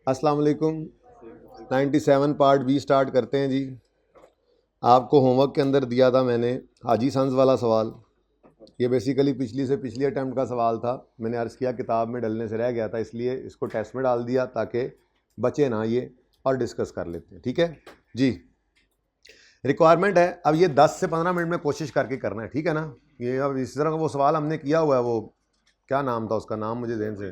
अस्सलाम वालेकुम। 97 part B start करते हैं जी। आपको होमवर्क के अंदर दिया था मैंने हाजी सन्स वाला सवाल। ये बेसिकली पिछली से पिछली अटैम्प्ट का सवाल था। मैंने अर्ज़ किया किताब में डलने से रह गया था, इसलिए इसको टेस्ट में डाल दिया ताकि बचे ना ये, और डिस्कस कर लेते हैं। ठीक है जी। रिक्वायरमेंट है अब ये 10 से 15 मिनट में कोशिश करके करना है, ठीक है ना। ये अब इस तरह का वो सवाल हमने किया हुआ है, वो क्या नाम था उसका, नाम मुझे ध्यान से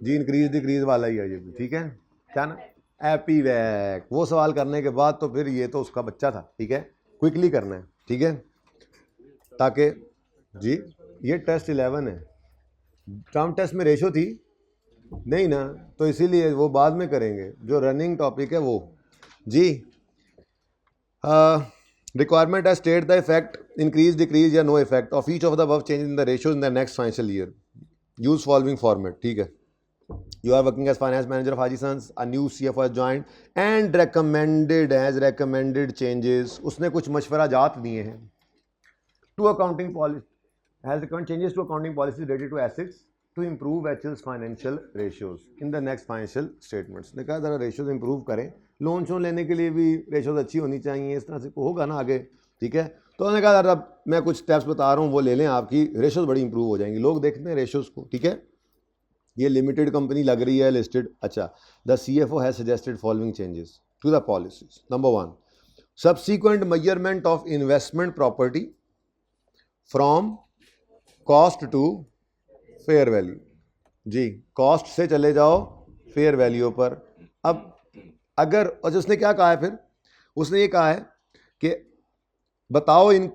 जी, इंक्रीज डिक्रीज वाला ही है ये भी, ठीक है। क्या ना, एपी वैक, वो सवाल करने के बाद तो फिर ये तो उसका बच्चा था, ठीक है। क्विकली करना है, ठीक है, ताकि जी ये टेस्ट 11 है। टर्म टेस्ट में रेशो थी नहीं ना, तो इसीलिए वो बाद में करेंगे। जो रनिंग टॉपिक है वो जी। रिक्वायरमेंट है state the effect increase decrease या no effect of each of the above change in the ratio in the next financial year. Use following format, ठीक है। You are working as finance manager of Haji Sons. A new CFO has joined and recommended changes. उसने कुछ मशवराजात दिए हैं to accounting policy, has recommended changes to accounting policies related to assets to improve HL's financial ratios in the next financial statements. ने कहा ज़रा ratios improve करें, loan shown लेने के लिए भी रेशियोज अच्छी होनी चाहिए, इस तरह से होगा ना आगे, ठीक है। तो उन्होंने कहा ज़रा मैं कुछ स्टेप्स बता रहा हूँ वो ले लें, आपकी रेशियोज बड़ी इंप्रूव हो जाएंगी। लोग देखते हैं रेशियोज को, ठीक है। ये लिमिटेड कंपनी लग रही है लिस्टेड। अच्छा, the CFO has suggested following changes to the policies. Number 1, subsequent measurement of investment property from cost to fair value. जी, कॉस्ट से चले जाओ फेयर वैल्यू पर। अब अगर, और उसने क्या कहा है फिर, उसने ये कहा है कि बताओ इन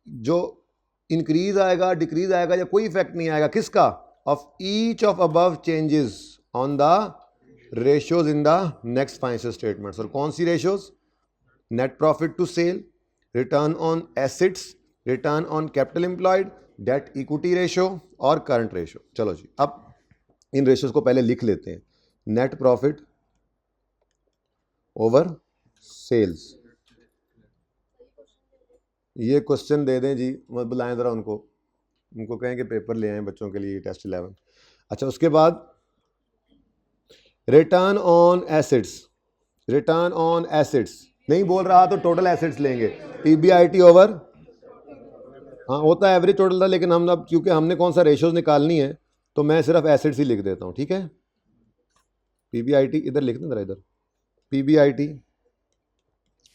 जो इंक्रीज आएगा डिक्रीज आएगा या कोई इफेक्ट नहीं आएगा किसका, of each of above changes on the ratios in the next financial statements। और कौन सी ratios? net profit to sale, return on assets, return on capital employed, debt equity ratio और current ratio। चलो जी, अब इन ratios को पहले लिख लेते हैं। net profit over sales, ये क्वेश्चन दे दें जी, मत बुलाएं ज़रा उनको कहें कि पेपर ले आए बच्चों के लिए टेस्ट 11। अच्छा, उसके बाद return on assets, return on assets नहीं बोल रहा तो टोटल एसेट्स लेंगे, PBIT ओवर, हाँ होता है एवरेज टोटल था, लेकिन हम अब क्योंकि हमने कौन सा रेशियोज निकालनी है तो मैं सिर्फ एसेट्स ही लिख देता हूँ, ठीक है। PBIT इधर लिख दें, इधर PBIT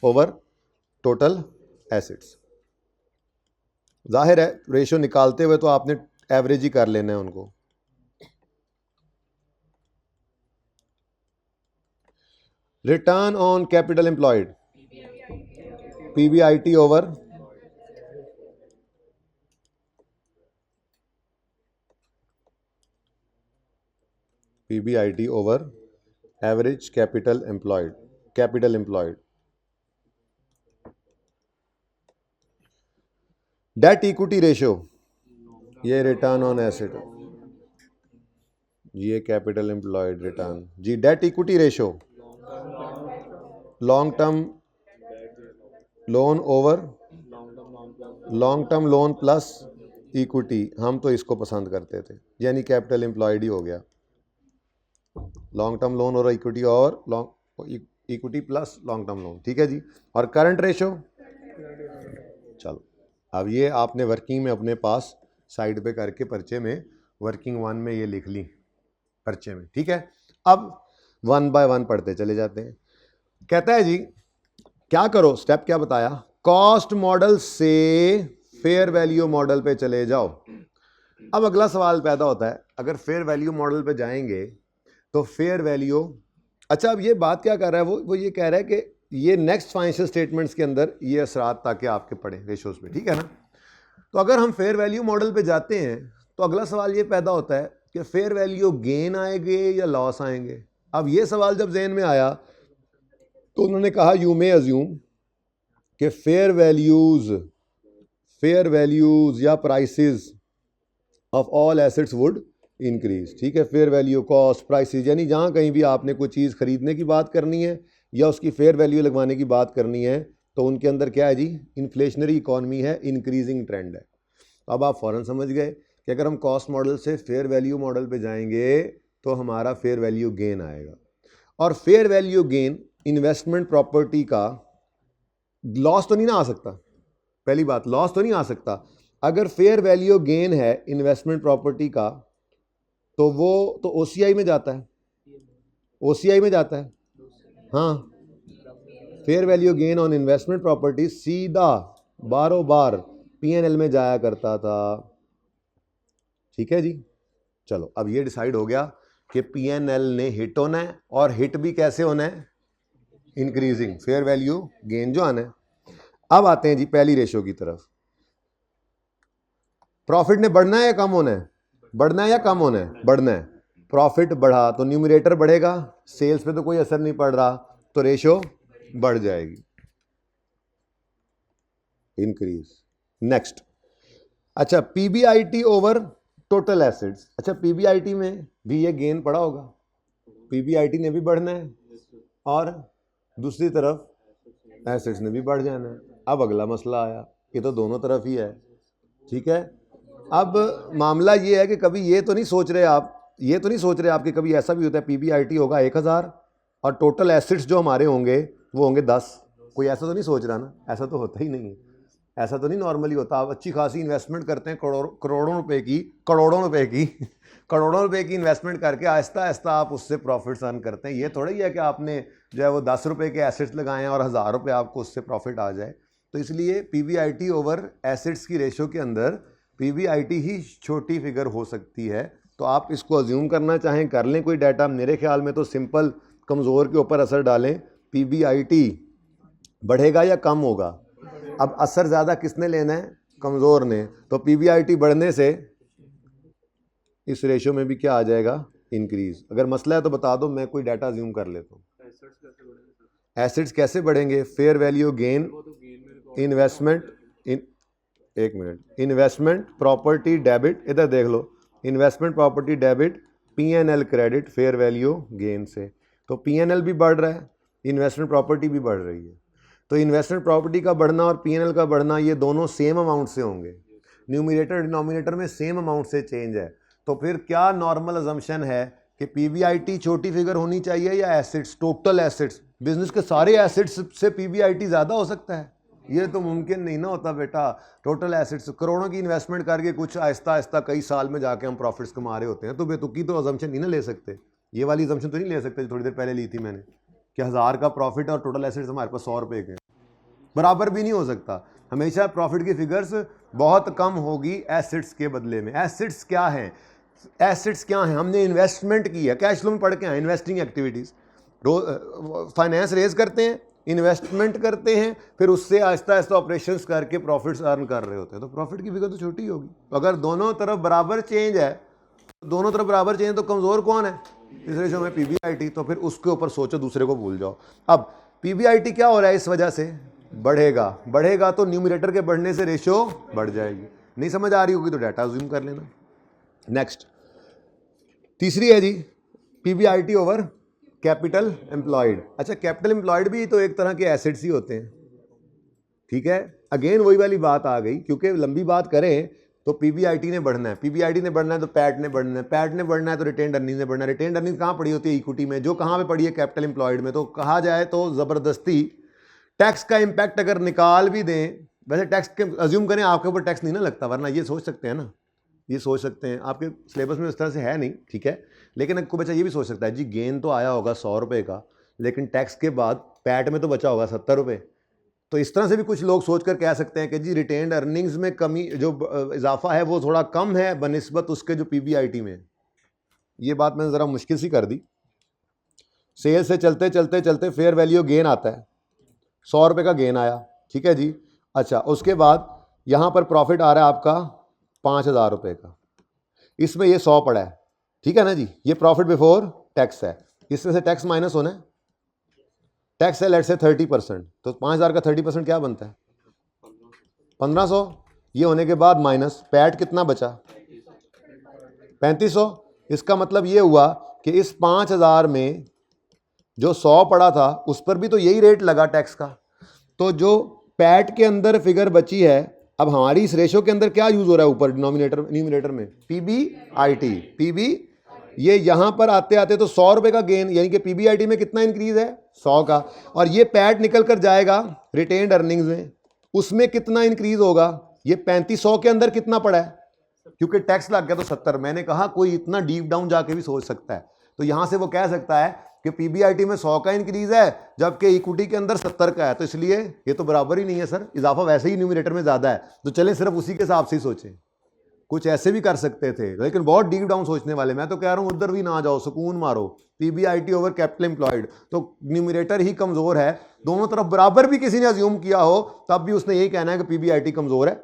ओवर टोटल एसेट्स। जाहिर है रेशियो निकालते हुए तो आपने एवरेज ही कर लेना है उनको। Return on capital employed, PBIT over PBIT over average capital employed. Debt equity ratio, ये रिटर्न ऑन एसेट, ये कैपिटल एम्प्लॉयड रिटर्न जी। Debt equity ratio, long term loan over long term loan plus equity, हम तो इसको पसंद करते थे, यानी कैपिटल एम्प्लॉयड ही हो गया। लॉन्ग टर्म लोन और इक्विटी और equity plus long term loan, ठीक है जी। और करंट रेशियो, चलो अब ये आपने वर्किंग में अपने पास साइड पे करके पर्चे में वर्किंग 1 में ये लिख ली पर्चे में, ठीक है। अब 1 बाय 1 पढ़ते चले जाते हैं। कहता है जी क्या करो, स्टेप क्या बताया, कॉस्ट मॉडल से फेयर वैल्यू मॉडल पे चले जाओ। अब अगला सवाल पैदा होता है, अगर फेयर वैल्यू मॉडल पे जाएंगे तो फेयर वैल्यू, अच्छा अब ये बात क्या कर रहा है, वो ये कह रहा है कि ये नेक्स्ट फाइनेंशियल स्टेटमेंट्स के अंदर ये असरात ताकि आपके पड़े रेशोज पे, ठीक है ना। तो अगर हम फेयर वैल्यू मॉडल पे जाते हैं तो अगला सवाल ये पैदा होता है कि फेयर वैल्यू गेन आएंगे या लॉस आएंगे। अब ये सवाल जब जहन में आया तो उन्होंने कहा यू मे अज्यूम कि फेयर वैल्यूज या prices of all assets would increase, ठीक है। फेयर वैल्यू, कॉस्ट, प्राइसेस, यानी जहाँ कहीं भी आपने कोई चीज़ खरीदने की बात करनी है या उसकी फेयर वैल्यू लगवाने की बात करनी है तो उनके अंदर क्या है जी, इन्फ्लेशनरी इकॉनमी है, इंक्रीजिंग ट्रेंड है। अब आप फ़ौरन समझ गए कि अगर हम कॉस्ट मॉडल से फेयर वैल्यू मॉडल पे जाएंगे तो हमारा फेयर वैल्यू गेन आएगा, और fair value gain investment property का लॉस तो नहीं ना आ सकता, पहली बात लॉस तो नहीं आ सकता। अगर फेयर वैल्यू गेन है इन्वेस्टमेंट प्रॉपर्टी का तो वो तो ओसीआई में जाता है, ओसीआई में जाता है। हाँ, fair value gain on investment property सीधा बारों बार पीएनएल में जाया करता था। ठीक है जी, चलो अब ये डिसाइड हो गया कि पीएनएल ने हिट होना है, और हिट भी कैसे होना है, इंक्रीजिंग फेयर वैल्यू गेन जो आना है। अब आते हैं जी पहली रेशो की तरफ। प्रॉफिट ने बढ़ना है या कम होना है, बढ़ना है या कम होना है, बढ़ना है। प्रॉफिट बढ़ा तो न्यूमरेटर बढ़ेगा, सेल्स पे तो कोई असर नहीं पड़ रहा, तो रेशो बढ़ जाएगी, इंक्रीज। नेक्स्ट, अच्छा पीबीआईटी ओवर टोटल एसेट्स। अच्छा पीबीआईटी में भी ये गेन पड़ा होगा, पीबीआईटी ने भी बढ़ना है और दूसरी तरफ एसेट्स ने भी बढ़ जाना है। अब अगला मसला आया, ये तो दोनों तरफ ही है। ठीक है, अब मामला ये है कि कभी ये तो नहीं सोच रहे आप, ये तो नहीं सोच रहे आप कि कभी ऐसा भी होता है पीबीआईटी होगा 1000 और टोटल एसेट्स जो हमारे होंगे वो होंगे 10। कोई ऐसा तो नहीं सोच रहा ना, ऐसा तो होता ही नहीं है, ऐसा तो नहीं नॉर्मली होता। आप अच्छी खासी इन्वेस्टमेंट करते हैं करोड़ों रुपए की, करोड़ों रुपए की इन्वेस्टमेंट करके आहिस्ता आहिस्ता आप उससे प्रॉफिट्स अर्न करते हैं। ये थोड़ा ही है कि आपने जो है वो 10 रुपये के एसेट्स लगाए हैं और 1000 रुपये आपको उससे प्रॉफिट आ जाए। तो इसलिए पीबीआईटी ओवर एसेट्स की रेशो के अंदर पीबीआईटी ही छोटी फिगर हो सकती है। तो आप इसको अज्यूम करना चाहें कर लें कोई डाटा, मेरे ख्याल में तो सिंपल कमज़ोर के ऊपर असर डालें, पीबीआईटी बढ़ेगा या कम होगा। अब असर ज़्यादा किसने लेना है, कमज़ोर ने, तो पीबीआईटी बढ़ने से इस रेशो में भी क्या आ जाएगा, इंक्रीज। अगर मसला है तो बता दो, मैं कोई डाटा अज्यूम कर लेता हूँ। एसेट्स कैसे बढ़ेंगे, फेयर वैल्यू गेन इन्वेस्टमेंट एक मिनट, इन्वेस्टमेंट प्रॉपर्टी डेबिट, इधर देख लो, investment property debit PNL credit fair value gain से। तो पीएनएल भी बढ़ रहा है, इन्वेस्टमेंट प्रॉपर्टी भी बढ़ रही है। तो इन्वेस्टमेंट प्रॉपर्टी का बढ़ना और पीएनएल का बढ़ना ये दोनों सेम अमाउंट से होंगे, न्यूमरेटर डिनोमिनेटर में सेम अमाउंट से चेंज है। तो फिर क्या नॉर्मल अजम्पशन है कि पीबीआईटी छोटी फिगर होनी चाहिए या एसेट्स, टोटल एसेट्स, बिजनेस के सारे एसेट्स से पीबीआईटी ज़्यादा हो सकता है? ये तो मुमकिन नहीं ना होता बेटा। टोटल एसेट्स, करोड़ों की इन्वेस्टमेंट करके कुछ आहिस्ता आहिस्ता कई साल में जाके हम प्रॉफिट्स कमा रहे होते हैं, तो बेतुकी तो अजम्पशन नहीं ना ले सकते। ये वाली अजम्पशन तो नहीं ले सकते जो थोड़ी देर पहले ली थी मैंने कि 1000 का प्रॉफिट और टोटल एसेट्स हमारे पास 100 रुपये के, बराबर भी नहीं हो सकता। हमेशा प्रॉफिट की फिगर्स बहुत कम होगी एसेट्स के बदले में। एसेट्स क्या है, एसेट्स क्या है, हमने इन्वेस्टमेंट की है, कैश फ्लो में पढ़ के आए, इन्वेस्टिंग एक्टिविटीज़, फाइनेंस रेज करते हैं, इन्वेस्टमेंट करते हैं, फिर उससे आहिस्ता आहिस्ता ऑपरेशंस करके प्रॉफिट्स अर्न कर रहे होते हैं। तो प्रॉफिट की फिगर तो छोटी होगी। अगर दोनों तरफ बराबर चेंज है, दोनों तरफ बराबर चेंज, तो कमज़ोर कौन है इस रेशो में, पीबीआईटी। तो फिर उसके ऊपर सोचो, दूसरे को भूल जाओ। अब पीबीआईटी क्या हो रहा है इस वजह से, बढ़ेगा, बढ़ेगा तो न्यूमरेटर के बढ़ने से रेशो बढ़ जाएगी। नहीं समझ आ रही होगी तो डाटा अज्यूम कर लेना। नेक्स्ट, तीसरी है जी पीबीआईटी ओवर कैपिटल एम्प्लॉयड। अच्छा कैपिटल एम्प्लॉयड भी तो एक तरह के एसेट्स ही होते हैं। ठीक है, अगेन वही वाली बात आ गई, क्योंकि लंबी बात करें तो पीबीआईटी ने बढ़ना है, पीबीआईटी ने बढ़ना है तो पैट ने बढ़ना है, पैट ने बढ़ना है तो रिटेन्ड अर्निंग ने बढ़ना है। रिटेन्ड अर्निंग कहाँ पड़ी होती है, इक्विटी में, जो कहाँ पे पड़ी है, कैपिटल एम्प्लॉयड में। तो कहा जाए तो ज़बरदस्ती टैक्स का इम्पैक्ट अगर निकाल भी दें, वैसे टैक्स के अज्यूम करें आपके ऊपर टैक्स नहीं ना लगता, वरना ये सोच सकते हैं ना, ये सोच सकते हैं, आपके सिलेबस में इस तरह से है नहीं, ठीक है, लेकिन कोई बच्चा ये भी सोच सकता है जी गेन तो आया होगा 100 रुपये का, लेकिन टैक्स के बाद पैट में तो बचा होगा 70 रुपये। तो इस तरह से भी कुछ लोग सोचकर कह सकते हैं कि जी रिटेन्ड अर्निंग्स में कमी, जो इजाफा है वो थोड़ा कम है बनिस्बत उसके जो पीबीआईटी में। ये बात मैंने ज़रा मुश्किल सी कर दी। सेल से चलते चलते चलते फेयर वैल्यू गेन आता है, 100 रुपये का गेन आया, ठीक है जी। अच्छा उसके बाद यहाँ पर प्रॉफिट आ रहा है आपका 5000 रुपये का, इसमें ये 100 पड़ा है, ठीक है ना जी। ये प्रॉफिट बिफोर टैक्स है, इसमें से टैक्स माइनस होना है, टैक्स है लेट से 30%, तो 5000 का 30% क्या बनता है 1500। ये होने के बाद माइनस पैट कितना बचा 3500। इसका मतलब ये हुआ कि इस 5000 में जो 100 पड़ा था उस पर भी तो यही रेट लगा टैक्स का। तो जो पैट के अंदर फिगर बची है, अब हमारी इस रेशो के अंदर क्या यूज हो रहा है ऊपर डिनोमिनेटर न्यूमरेटर में, पीबीआईटी, पीबी ये यहां पर आते आते तो 100 रुपए का गेन, यानी कि पीबीआईटी में कितना इंक्रीज है 100 का, और ये पैट निकल कर जाएगा रिटेन्ड अर्निंग्स में, उसमें कितना इंक्रीज होगा, ये 3500 के अंदर कितना पड़ा है, क्योंकि टैक्स लग गया तो 70। मैंने कहा कोई इतना डीप डाउन जाके भी सोच सकता है, तो यहां से वो कह सकता है कि पीबीआईटी में 100 का इंक्रीज है जबकि इक्विटी के अंदर 70 का है, तो इसलिए ये तो बराबर ही नहीं है सर, इजाफा वैसे ही न्यूमरेटर में ज्यादा है, तो चले सिर्फ उसी के हिसाब से ही सोचें। कुछ ऐसे भी कर सकते थे, लेकिन बहुत डीप डाउन सोचने वाले। मैं तो कह रहा हूं उधर भी ना जाओ, सुकून मारो, पीबीआईटी ओवर कैपिटल एम्प्लॉयड, तो न्यूमरेटर ही कमजोर है, दोनों तरफ बराबर भी किसी ने अज्यूम किया हो तब भी उसने यही कहना है कि पीबीआईटी कमजोर है,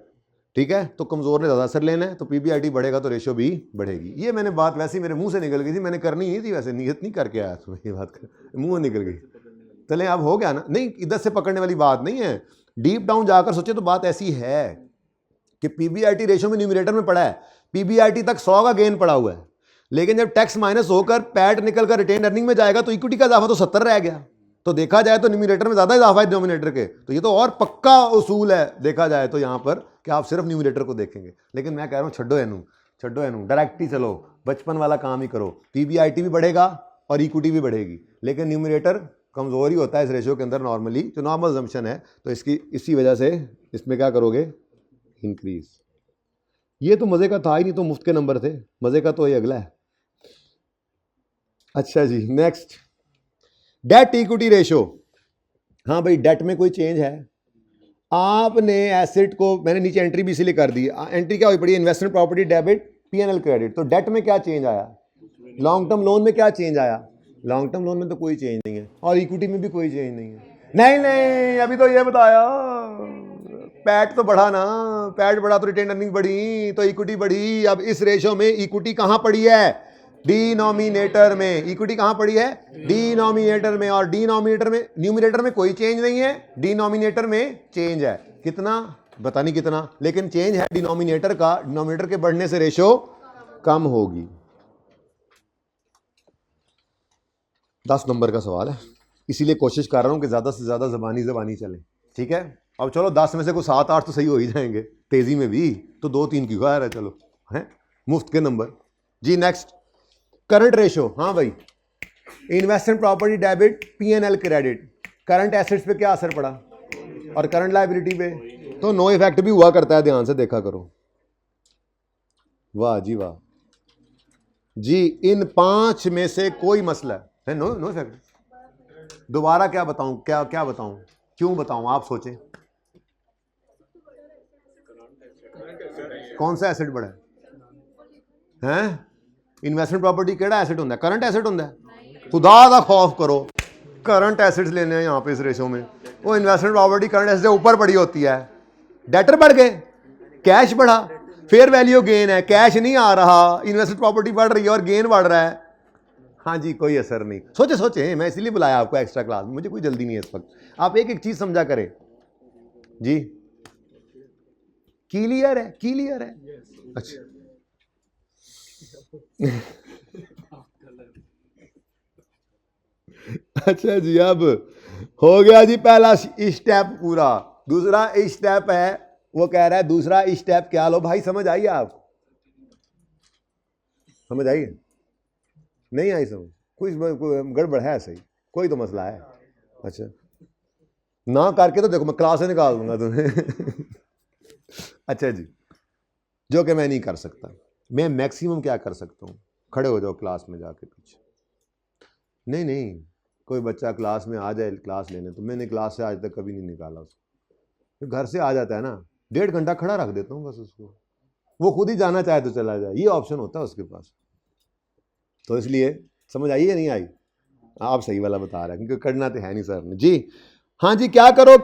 ठीक है, तो कमजोर ने ज्यादा असर लेना है, तो पीबीआईटी बढ़ेगा तो रेशियो भी बढ़ेगी। ये मैंने बात वैसे ही मेरे मुंह से निकल गई थी, मैंने करनी ही थी, वैसे नियत नहीं करके आया था, ये बात कर मुंह निकल गई। चले अब हो गया ना, नहीं इधर से पकड़ने वाली बात नहीं है, डीप डाउन जाकर सोचे तो बात ऐसी है कि पीबीआईटी रेशियो में न्यूमरेटर में पड़ा है, पीबीआईटी तक 100 का गेन पड़ा हुआ है, लेकिन जब टैक्स माइनस होकर पैट निकल कर रिटेन अर्निंग में जाएगा तो इक्विटी का इजाफा तो 70 रह गया, तो देखा जाए तो न्यूमरेटर में ज्यादा इजाफा है डिनोमिनेटर के, तो ये तो और पक्का उसूल है देखा जाए तो यहां पर कि आप सिर्फ न्यूमरेटर को देखेंगे। लेकिन मैं कह रहा हूं छड्डो एनू डायरेक्ट ही चलो, बचपन वाला काम ही करो, पीबीआईटी भी बढ़ेगा और इक्विटी भी बढ़ेगी, लेकिन न्यूमरेटर कमजोर ही होता है इस रेशियो के अंदर नॉर्मली, जो नॉर्मल जम्पशन है, तो इसकी इसी वजह से इसमें क्या करोगे इंक्रीज। ये तो मजे का था ही नहीं, तो मुफ्त के नंबर थे, मजे का तो ये अगला है। अच्छा जी नेक्स्ट, डेट इक्विटी रेशियो। हाँ भाई डेट में कोई चेंज है, आपने एसेट को, मैंने नीचे एंट्री भी इसीलिए कर दी, एंट्री क्या हुई पड़ी, investment property debit PNL credit, तो डेट में क्या चेंज आया, लॉन्ग टर्म लोन में क्या चेंज आया, लॉन्ग टर्म लोन में तो कोई चेंज नहीं है, और इक्विटी में भी कोई चेंज नहीं है। नहीं अभी तो ये बताया, पैट तो बढ़ा ना, पैट बढ़ा तो रिटेन अर्निंग बढ़ी, तो इक्विटी बढ़ी। अब इस रेशियो में इक्विटी कहां पड़ी है, डिनोमिनेटर में, इक्विटी कहां पड़ी है डिनोमिनेटर में, और डिनोमिनेटर में, न्यूमरेटर में कोई चेंज नहीं है, डिनोमिनेटर में चेंज है, कितना पता नहीं कितना, लेकिन चेंज है डिनोमिनेटर का, डिनोमिनेटर के बढ़ने से रेशियो कम होगी। 10 नंबर का सवाल है, इसीलिए कोशिश कर रहा हूं कि ज्यादा से ज्यादा जबानी चले, ठीक है। अब चलो 10 में से कोई 7-8 तो सही हो ही जाएंगे, तेजी में भी तो 2-3 की खैर है, चलो है मुफ्त के नंबर जी। नेक्स्ट करंट रेशियो, हाँ भाई, investment property debit PNL credit, current assets पे क्या असर पड़ा और करंट लायबिलिटी पे, तो नो इफेक्ट भी हुआ करता है, ध्यान से देखा करो। वाह जी वाह जी, इन 5 में से कोई मसला है नो इफेक्ट। दोबारा क्या बताऊं, क्या बताऊं, क्यों बताऊं, आप सोचें कौन सा एसेट बड़ा है, इन्वेस्टमेंट प्रॉपर्टी केड़ा एसेट होता है, करंट एसेट होता है, खुदा का खौफ करो, करंट एसेट्स लेने हैं यहाँ पे इस रेशो में, वो इन्वेस्टमेंट प्रॉपर्टी करंट एसेट से ऊपर पड़ी होती है, डेटर बढ़ गए, कैश बढ़ा, फेयर वैल्यू गेन है, कैश नहीं आ रहा, इन्वेस्टमेंट प्रॉपर्टी बढ़ रही है और गेन बढ़ रहा है, हाँ जी कोई असर नहीं। सोचे मैं इसीलिए बुलाया आपको एक्स्ट्रा क्लास, मुझे कोई जल्दी नहीं है इस वक्त, आप एक एक चीज समझा करें जी। क्लियर है अच्छा अच्छा जी, अब हो गया जी पहला स्टेप पूरा। दूसरा स्टेप है, वो कह रहा है दूसरा स्टेप क्या, लो भाई समझ आई आप, समझ आई नहीं आई समझ, कुछ गड़बड़ है सही, कोई तो मसला है। अच्छा ना करके तो देखो मैं क्लास से निकाल दूंगा तुम्हें अच्छा जी, जो कि मैं नहीं कर सकता, मैं मैक्सिमम क्या कर सकता हूँ, खड़े हो जाओ क्लास में जाके पीछे, नहीं कोई बच्चा क्लास में आ जाए क्लास लेने, तो मैंने क्लास से आज तक कभी नहीं निकाला उसको, घर से आ जाता है ना 1.5 घंटा खड़ा रख देता हूँ बस उसको, वो खुद ही जाना चाहे तो चला जाए, ये ऑप्शन होता है उसके पास। तो इसलिए समझ आई या नहीं आई, आप सही वाला बता रहे हैं क्योंकि करना तो है नहीं सर ने जी। हाँ जी क्या करो,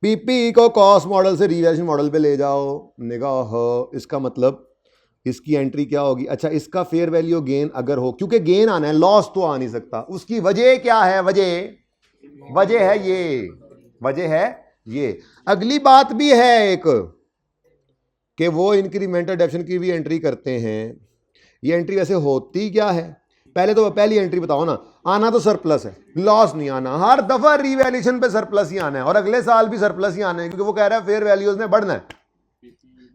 पीपी को कॉस्ट मॉडल से रिवैल्यूएशन मॉडल पे ले जाओ, निगाह, इसका मतलब इसकी एंट्री क्या होगी, अच्छा इसका फेयर वैल्यू गेन अगर हो, क्योंकि गेन आना है, लॉस तो आ नहीं सकता, उसकी वजह क्या है, वजह है ये। अगली बात भी है एक कि वो इंक्रीमेंटल डेप्शन की भी एंट्री करते हैं, ये एंट्री वैसे होती क्या है, पहले तो पहली एंट्री बताओ ना, आना तो सरप्लस है, लॉस नहीं आना, हर दफा रिवैल्यूएशन पे सरप्लस ही आना है और अगले साल भी सरप्लस ही आना है, क्योंकि वो कह रहा है फेयर वैल्यूज में बढ़ना है।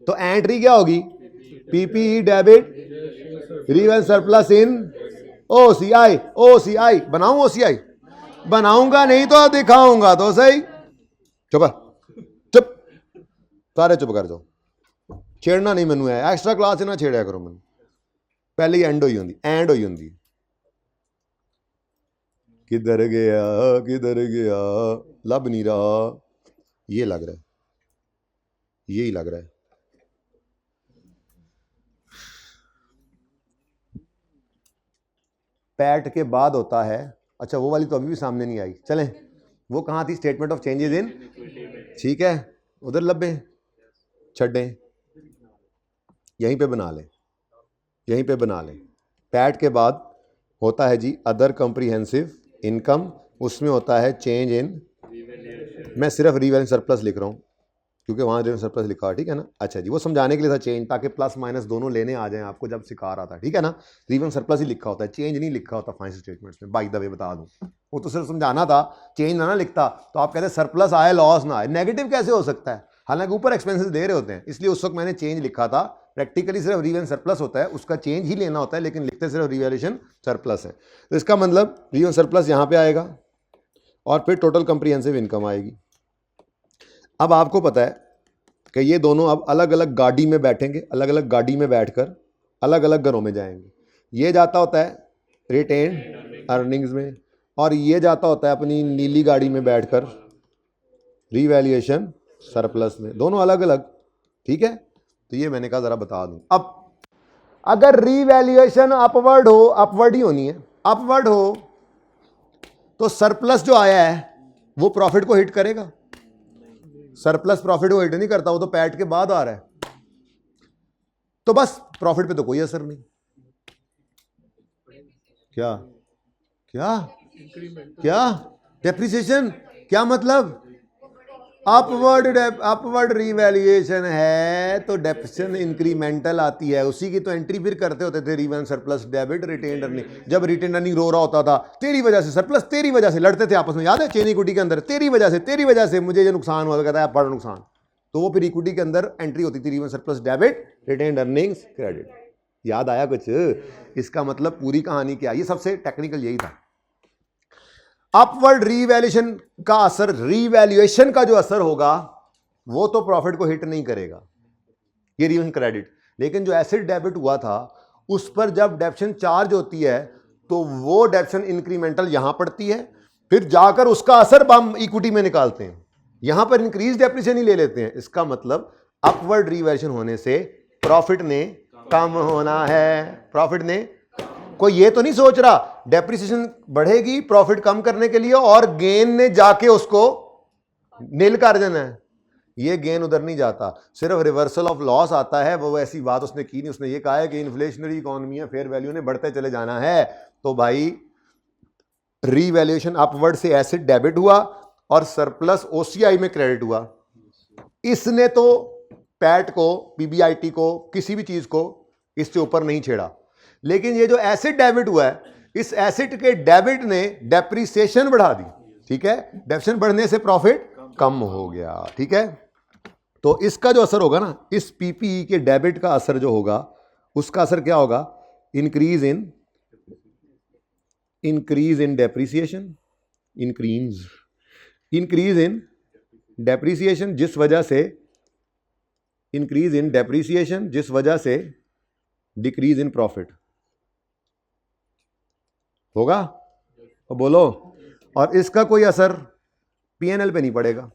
तो एंट्री क्या होगी, पीपी डेबिट रिवेंस सरप्लस इन ओसीआई, ओसीआई बनाऊं, ओसीआई बनाऊंगा नहीं तो दिखाऊंगा तो सही। चुप चुप, सारे चुप कर जाओ, छेड़ना नहीं मैनू है, एक्स्ट्रा क्लास ना छेड़िया करो मैनू, पहले ही एंड होई होंदी, एंड होई होंदी। किधर गया किधर गया, लब नहीं रहा, ये लग रहा है, यही लग रहा है। पैट के बाद होता है, अच्छा वो वाली तो अभी भी सामने नहीं आई, चलें वो कहाँ थी, स्टेटमेंट ऑफ चेंजेस इन, ठीक है उधर लबे छड़े, यहीं पे बना लें, यहीं पे बना लें। पैट के बाद होता है जी अदर कॉम्प्रिहेंसिव इनकम, उसमें होता है चेंज इन, मैं सिर्फ रीवैल्यूएशन सरप्लस लिख रहा हूँ क्योंकि वहाँ रीवैल्यूएशन सरप्लस लिखा है, ठीक है ना। अच्छा जी, वो समझाने के लिए था चेंज, ताकि प्लस माइनस दोनों लेने आ जाएं आपको जब सिखा रहा था, ठीक है ना। रीवैल्यूएशन सरप्लस ही लिखा होता है, चेंज नहीं लिखा होता फाइनेंशियल स्टेटमेंट्स में, बाय द वे बता दूं, वो तो सिर्फ समझाना था, चेंज ना लिखता तो आप कहते सरप्लस आए लॉस ना आए, नेगेटिव कैसे हो सकता है, हालांकि ऊपर एक्सपेंसेस दे रहे होते हैं, इसलिए उस वक्त मैंने चेंज लिखा था। प्रैक्टिकली सिर्फ रीवैल्यूएशन सरप्लस होता है, उसका चेंज ही लेना होता है, लेकिन लिखते सिर्फ रीवैल्यूएशन सरप्लस है। तो इसका मतलब रीवैल्यूएशन सरप्लस यहाँ पे आएगा और फिर टोटल कॉम्प्रिहेंसिव इनकम आएगी। अब आपको पता है कि ये दोनों अब अलग अलग गाड़ी में बैठेंगे, अलग अलग गाड़ी में बैठकर अलग अलग घरों में जाएंगे। ये जाता होता है रिटेन अर्निंग्स में और ये जाता होता है अपनी नीली गाड़ी में बैठकर रीवैल्यूएशन सरप्लस में, दोनों अलग अलग, ठीक है। तो ये मैंने कहा ज़रा बता दूं। अब अगर रीवैल्यूएशन अपवर्ड हो, अपवर्ड ही होनी है, अपवर्ड हो तो सरप्लस जो आया है वो प्रॉफिट को हिट करेगा, सरप्लस प्रॉफिट को हिट नहीं करता, वो तो पैट के बाद आ रहा है, तो बस प्रॉफिट पे तो कोई असर नहीं। क्या क्या क्या डेप्रिसिएशन, क्या मतलब, अपवर्ड रीवैल्यूएशन है तो डेप्रिसिएशन इंक्रीमेंटल आती है, उसी की तो एंट्री फिर करते होते थे revaluation surplus debit retained earning. जब रिटेन्ड अर्निंग रो रहा होता था तेरी वजह से सरप्लस, तेरी वजह से लड़ते थे आपस में, याद है चेन इक्विटी के अंदर, तेरी वजह से मुझे ये नुकसान हुआ, कहता है बड़ा नुकसान, तो वो फिर इक्विटी के अंदर एंट्री होती थी revaluation surplus debit retained earnings credit. याद आया कुछ, इसका मतलब पूरी कहानी क्या, ये सबसे टेक्निकल यही था। अपवर्ड रीवैल्यूएशन का असर, रीवैल्यूएशन का जो असर होगा वो तो प्रॉफिट को हिट नहीं करेगा, ये रीवैल्यूएशन क्रेडिट, लेकिन जो एसिड डेबिट हुआ था उस पर जब डेप्शन चार्ज होती है तो वो डेप्शन इंक्रीमेंटल यहां पड़ती है, फिर जाकर उसका असर हम इक्विटी में निकालते हैं, यहां पर इंक्रीज डेप्रिसिएशन ही ले लेते हैं। इसका मतलब अपवर्ड रीवैल्यूएशन होने से प्रॉफिट ने कम होना है, प्रॉफिट ने, कोई ये तो नहीं सोच रहा डेप्रिसिएशन बढ़ेगी प्रॉफिट कम करने के लिए और गेन ने जाके उसको नील कर देना है, ये गेन उधर नहीं जाता, सिर्फ रिवर्सल ऑफ लॉस आता है। वो ऐसी बात उसने की नहीं, उसने ये कहा है कि इन्फ्लेशनरी इकोनॉमी है, फेयर वैल्यू ने बढ़ते चले जाना है, तो भाई रीवैल्यूएशन अपवर्ड से एसिड डेबिट हुआ और सरप्लस ओसीआई में क्रेडिट हुआ, इसने तो पैट को, पीबीआईटी को, किसी भी चीज को इससे ऊपर नहीं छेड़ा, लेकिन ये जो एसिड डेबिट हुआ है, इस एसिड के डेबिट ने डेप्रिसिएशन बढ़ा दी, ठीक है, डेप्रिसिएशन बढ़ने से प्रॉफिट कम हो गया, ठीक है। तो इसका जो असर होगा ना, इस पीपीई के डेबिट का असर जो होगा, उसका असर क्या होगा, increase in depreciation, increase in depreciation, जिस वजह से इंक्रीज इन डेप्रिसिएशन, जिस वजह से डिक्रीज इन प्रॉफिट होगा, तो बोलो, और इसका कोई असर पीएनएल पे नहीं पड़ेगा,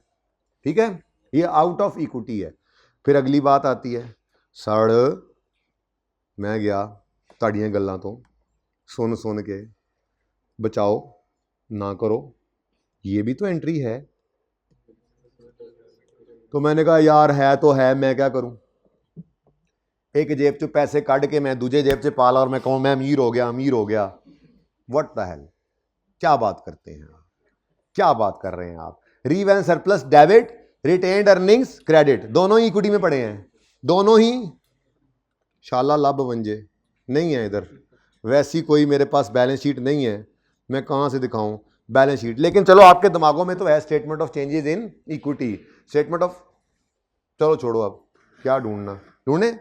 ठीक है, ये आउट ऑफ इक्विटी है। फिर अगली बात आती है, सड़ मैं गया ताड़ियां गल्लां तो सुन सुन के बचाओ ना करो, ये भी तो एंट्री है, तो मैंने कहा यार है तो है, मैं क्या करूं, एक जेब से पैसे काट के मैं दूसरे जेब से पाला और मैं कहूं मैं अमीर हो गया, व्हाट द हेल, क्या बात करते हैं आप, क्या बात कर रहे हैं आप। Revaluation surplus debit, retained earnings credit, दोनों ही इक्विटी में पड़े हैं, दोनों ही शाला लाभ वंजे नहीं है इधर, वैसी कोई मेरे पास बैलेंस शीट नहीं है, मैं कहां से दिखाऊं बैलेंस शीट, लेकिन चलो आपके दिमागों में तो है statement of changes in equity, statement of, चलो छोड़ो अब क्या ढूंढना। ढूंढे?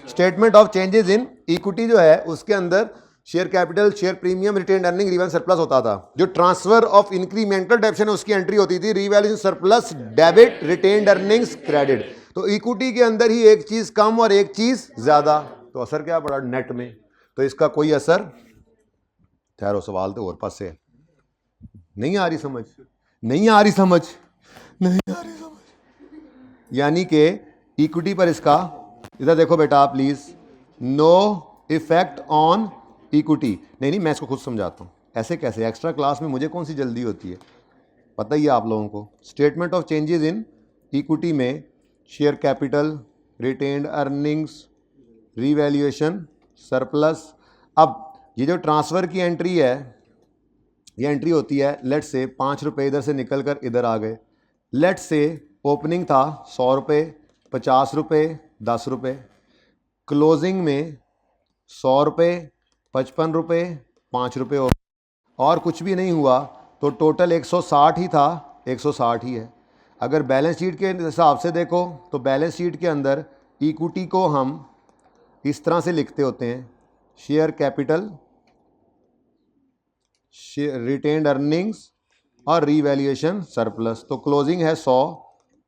Statement of changes in equity जो है उसके अंदर share capital, share premium, retained earning, revaluation surplus होता था। जो ट्रांसफर ऑफ इंक्रीमेंटल डेप्शन है उसकी एंट्री होती थी revaluation surplus debit, retained earnings credit. तो इक्विटी के अंदर ही एक चीज कम और एक चीज ज्यादा, तो असर क्या पड़ा नेट में? तो इसका कोई असर, ठहरो सवाल तो और पास से है, नहीं आ रही समझ, नहीं आ रही समझ, नहीं आ रही समझ। यानी कि इक्विटी पर इसका, इधर देखो बेटा please, no effect on equity. नहीं मैं इसको खुद समझाता हूं। ऐसे कैसे? एक्स्ट्रा क्लास में मुझे कौन सी जल्दी होती है, पता ही है आप लोगों को। Statement of changes in equity में share capital, retained earnings, revaluation surplus. अब ये जो ट्रांसफर की एंट्री है, ये एंट्री होती है लेट से 5 रुपये इधर से निकल कर इधर आ गए। लेट से ओपनिंग था 100 रुपये, 50 रुपये, 10 रुपये, क्लोजिंग में 100 रुपये, 55 रुपये, 5 रुपये और कुछ भी नहीं हुआ, तो टोटल 160 ही था, 160 ही है। अगर बैलेंस शीट के हिसाब से देखो तो बैलेंस शीट के अंदर इक्विटी को हम इस तरह से लिखते होते हैं, शेयर कैपिटल, रिटेन्ड अर्निंग्स और रीवैल्यूएशन सरप्लस। तो क्लोजिंग है 100,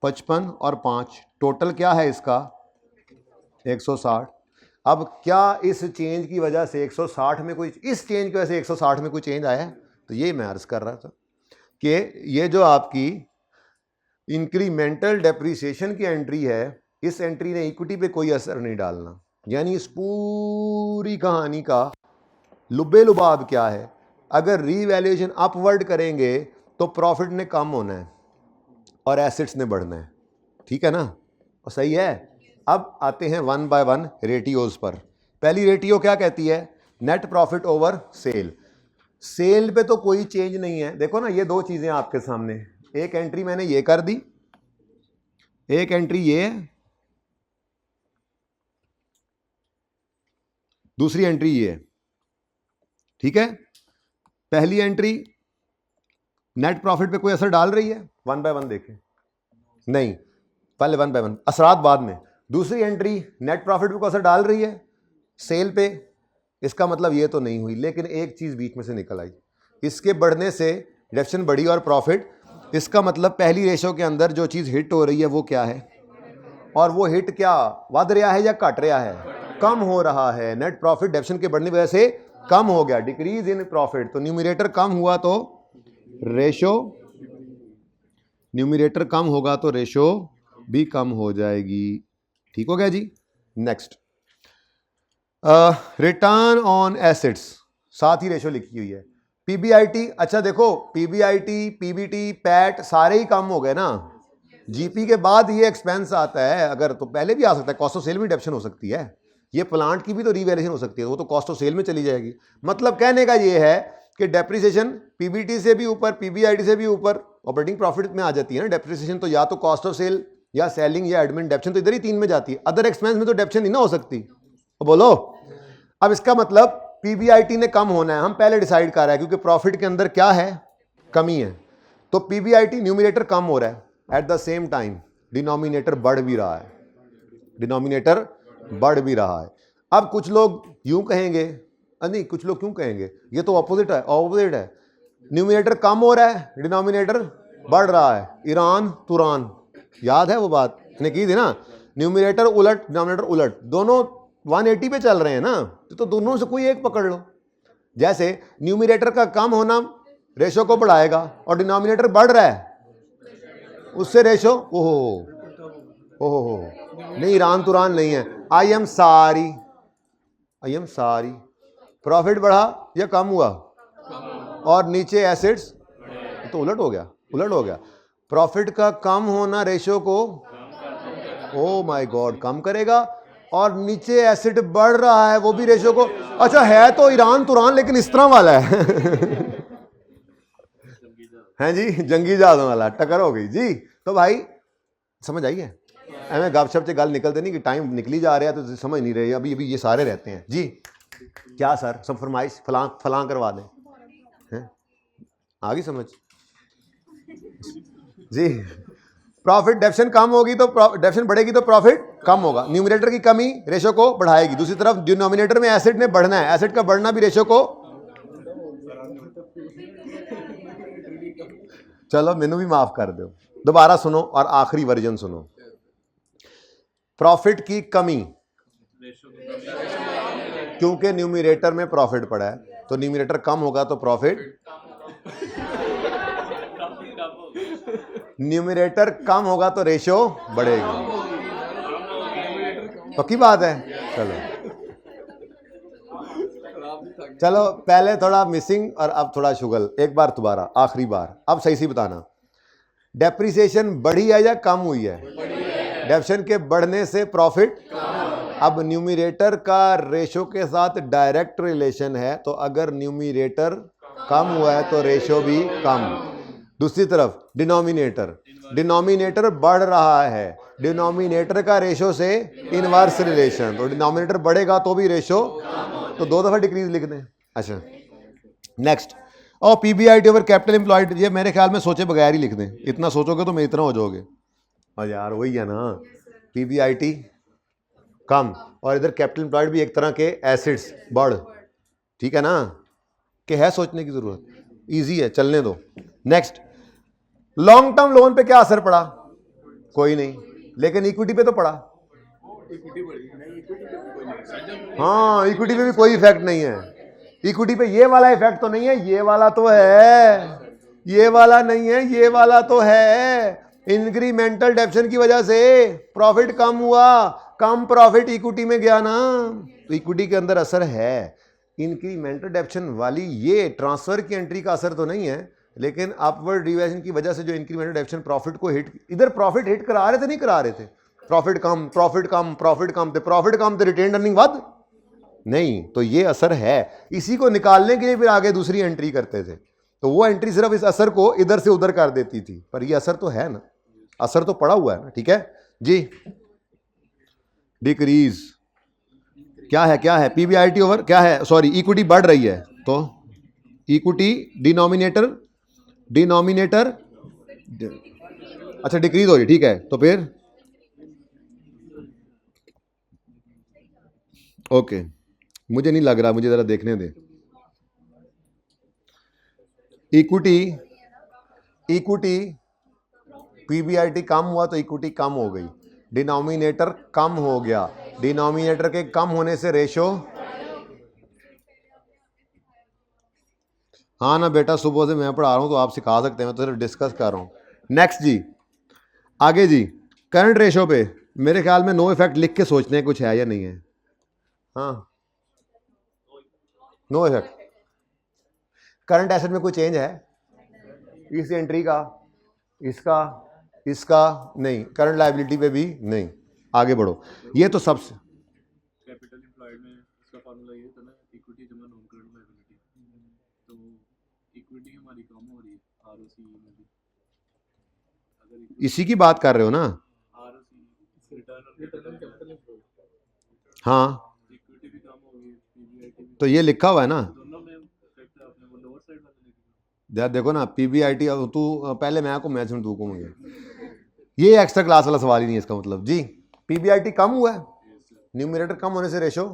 55 और 5, टोटल क्या है इसका 160। अब क्या इस चेंज की वजह से 160 में कोई, इस चेंज की वजह से 160 में कोई चेंज आया है? तो ये मैं अर्ज कर रहा था कि ये जो आपकी इंक्रीमेंटल डेप्रिसिएशन की एंट्री है, इस एंट्री ने इक्विटी पे कोई असर नहीं डालना। यानी इस पूरी कहानी का लुबे लुबाब क्या है? अगर रीवैल्यूएशन अपवर्ड करेंगे तो प्रॉफिट ने कम होना है और एसेट्स ने बढ़ना है, ठीक है ना? और सही है। अब आते हैं 1 बाय 1 रेटियोज पर। पहली रेटियो क्या कहती है? Net profit over sale. Sale पे तो कोई चेंज नहीं है। देखो ना, ये दो चीजें आपके सामने, एक एंट्री मैंने ये कर दी, एक एंट्री ये है, दूसरी एंट्री ये है, ठीक है? पहली एंट्री नेट प्रॉफिट पे कोई असर डाल रही है? 1 बाय 1 देखें, नहीं, पहले 1 बाय 1, असरात बाद में। दूसरी एंट्री नेट प्रॉफिट पे कोई असर डाल रही है सेल पे? इसका मतलब ये तो नहीं हुई, लेकिन एक चीज बीच में से निकल आई, इसके बढ़ने से डिडक्शन बढ़ी और प्रॉफिट। इसका मतलब पहली रेशो के अंदर जो चीज हिट हो रही है वो क्या है, और वो हिट क्या बढ़ रहा है या घट रहा है? कम हो रहा है। नेट प्रॉफिट डिडक्शन के बढ़ने की वजह से कम हो गया, डिक्रीज इन प्रॉफिट। तो न्यूमरेटर कम हुआ तो रेशो, न्यूमरेटर कम होगा तो रेशो भी कम हो जाएगी। ठीक हो गया जी? नेक्स्ट, रिटर्न ऑन एसेट्स, साथ ही रेशो लिखी हुई है। पीबीआईटी, अच्छा देखो, पीबीआईटी, पीबीटी, पैट सारे ही कम हो गए ना। जीपी के बाद ये एक्सपेंस आता है, अगर तो पहले भी आ सकता है, कॉस्ट ऑफ सेल में डिडक्शन हो सकती है, ये प्लांट की भी तो रीवैल्यूएशन हो सकती है, वो तो कॉस्ट ऑफ सेल में चली जाएगी। मतलब कहने का ये है कि डेप्रिसिएशन पीबीटी से भी ऊपर, पीबीआईटी से भी ऊपर ऑपरेटिंग प्रॉफिट में आ जाती है ना डेप्रिसिएशन। तो या तो कॉस्ट ऑफ सेल या सेलिंग या एडमिन, डेप्शन तो इधर ही 3 में जाती है। अदर एक्सपेंस में तो डेप्शन ही ना हो सकती। तो बोलो, अब इसका मतलब पीबीआईटी ने कम होना है, हम पहले डिसाइड कर रहे हैं, क्योंकि प्रॉफिट के अंदर क्या है, कमी है। तो पीबीआईटी न्यूमरेटर कम हो रहा है, at the same time denominator बढ़ भी रहा है, डिनोमिनेटर बढ़ भी रहा है। अब कुछ लोग यूं कहेंगे, नहीं कुछ लोग क्यों कहेंगे, ये तो ऑपोजिट है, ऑपोजिट है। न्यूमरेटर कम हो रहा है, डिनोमिनेटर बढ़ रहा है। ईरान तुरान, याद है वो बात मैंने की थी ना, न्यूमरेटर उलट डिनोमिनेटर उलट, दोनों 180 पे चल रहे हैं ना, तो दोनों से कोई एक पकड़ लो। जैसे न्यूमरेटर का कम होना रेशो को बढ़ाएगा और डिनोमिनेटर बढ़ रहा है, उससे रेशो ओहो नहीं, ईरान तुरान नहीं है, आई एम सारी, प्रॉफिट बढ़ा या कम हुआ, और नीचे एसेट्स, तो उलट हो गया। प्रॉफिट का कम होना रेशो को, ओ माय गॉड, कम करेगा, और नीचे एसेट बढ़ रहा है, वो भी रेशो को, अच्छा है तो ईरान तुरान, लेकिन इस तरह वाला है हैं जी, जंगी जहाज वाला, टक्कर हो गई जी। तो भाई समझ आई है? एवं गपशप से गल निकलते नहीं कि टाइम निकली जा रहा है तो समझ नहीं रहे। अभी ये सारे रहते हैं जी। क्या सर, सब फरमाइश फलां करवा दें, हैं? आ गई समझ जी? प्रॉफिट डेप्शन कम होगी तो डेप्शन बढ़ेगी तो प्रॉफिट कम होगा, न्यूमरेटर की कमी रेशो को बढ़ाएगी। दूसरी तरफ डिनोमिनेटर में एसिड ने बढ़ना है, एसिड का बढ़ना भी रेशो को, चलो मैनू भी माफ कर दो, दोबारा सुनो और आखिरी वर्जन सुनो। प्रॉफिट की कमी, क्योंकि न्यूमरेटर में प्रॉफिट पड़ा है तो न्यूमरेटर कम होगा तो प्रॉफिट, न्यूमरेटर कम होगा तो रेशो बढ़ेगी। पक्की बात है। चलो पहले थोड़ा मिसिंग और अब थोड़ा शुगल, एक बार दोबारा आखिरी बार, अब सही से बताना, डेप्रिसिएशन बढ़ी है या कम हुई है? डेप्रिसिएशन के बढ़ने से प्रॉफिट, अब न्यूमरेटर का रेशो के साथ डायरेक्ट रिलेशन है, तो अगर न्यूमरेटर कम हुआ है तो रेशो भी कम। दूसरी तरफ डिनोमिनेटर, डिनोमिनेटर बढ़ रहा है, डिनोमिनेटर का रेशो से इनवर्स रिलेशन, तो डिनोमिनेटर बढ़ेगा तो भी रेशो, तो 2 दफा डिक्रीज लिख दें। अच्छा नेक्स्ट, और पीबीआईटी ओवर कैपिटल एम्प्लॉयड, ये मेरे ख्याल में सोचे बगैर ही लिख दें, इतना सोचोगे तो मैं इतना हो जाओगे। और यार वही है ना, पीबीआईटी कम और इधर कैपिटल एम्प्लॉयड भी एक तरह के एसिड्स बढ़, ठीक है ना, कि है सोचने की जरूरत, इजी है, चलने दो। नेक्स्ट, लॉन्ग टर्म लोन पे क्या असर पड़ा? कोई नहीं, लेकिन इक्विटी पे तो पड़ा। हाँ, इक्विटी पे भी कोई इफेक्ट नहीं है। इक्विटी पे ये वाला इफेक्ट तो नहीं है, ये वाला तो है, ये वाला नहीं है, ये वाला तो है। इंक्रीमेंटल डेप्शन की वजह से प्रॉफिट कम हुआ, कम प्रॉफिट इक्विटी में गया ना, तो इक्विटी के अंदर असर है। इंक्रीमेंटल डेप्शन वाली ये ट्रांसफर की एंट्री का असर तो नहीं है, लेकिन अपवर्ड रिवाइजन की वजह से जो इंक्रीमेंटल डेप्शन प्रॉफिट को हिट, इधर प्रॉफिट हिट करा रहे थे, नहीं करा रहे थे, प्रॉफिट कम प्रॉफिट कम प्रॉफिट कम थे, प्रॉफिट कम थे, रिटेन अर्निंग वध नहीं, तो ये असर है। इसी को निकालने के लिए फिर आगे दूसरी एंट्री करते थे, तो वो एंट्री सिर्फ इस असर को इधर से उधर कर देती थी, पर ये असर तो है ना, असर तो पड़ा हुआ है ना, ठीक है जी। डिक्रीज क्या है, क्या है? पीबीआईटी ओवर क्या है, सॉरी इक्विटी बढ़ रही है, तो इक्विटी डिनोमिनेटर, डिनोमिनेटर अच्छा डिक्रीज हो रही, ठीक है, तो फिर ओके, मुझे नहीं लग रहा, मुझे जरा देखने दे। इक्विटी, इक्विटी पीबीआईटी कम हुआ तो इक्विटी कम हो गई, डिनोमिनेटर कम हो गया, डिनोमिनेटर के कम होने से रेशो, हाँ ना बेटा, सुबह से मैं पढ़ा रहा हूं तो आप सिखा सकते हैं, मैं तो सिर्फ डिस्कस कर रहा हूं। नेक्स्ट जी, आगे जी, करंट रेशो पे मेरे ख्याल में नो इफेक्ट लिख के सोचने कुछ है या नहीं है? हाँ, नो इफेक्ट। करंट एसेट में कोई चेंज है इस एंट्री का, इसका, इसका नहीं, करंट लायबिलिटी पे भी नहीं। आगे बढ़ो, ये तो सबसे कैपिटल एम्प्लॉयड में इसका फार्मूला ये था ना, इक्विटी जमा नॉन करंट लायबिलिटी, तो इक्विटी हमारी कम हो रही है आरओसी में भी, अगर इसी की बात कर रहे हो ना? ROC return on capital employed, हाँ, इक्विटी भी कम हो गई, पीबीआईटी भी, तो ये लिखा हुआ है ना, दोनों में इफेक्ट है, आपने वो लोअर साइड वाले लिखा। यार देखो ना, पीबीआईटी, अब तू पहले मैं को मैच में तू को मुझे, ये एक्स्ट्रा क्लास वाला सवाल ही नहीं है इसका मतलब जी। पीबीआईटी कम हुआ है, न्यूमरेटर कम होने से रेशो,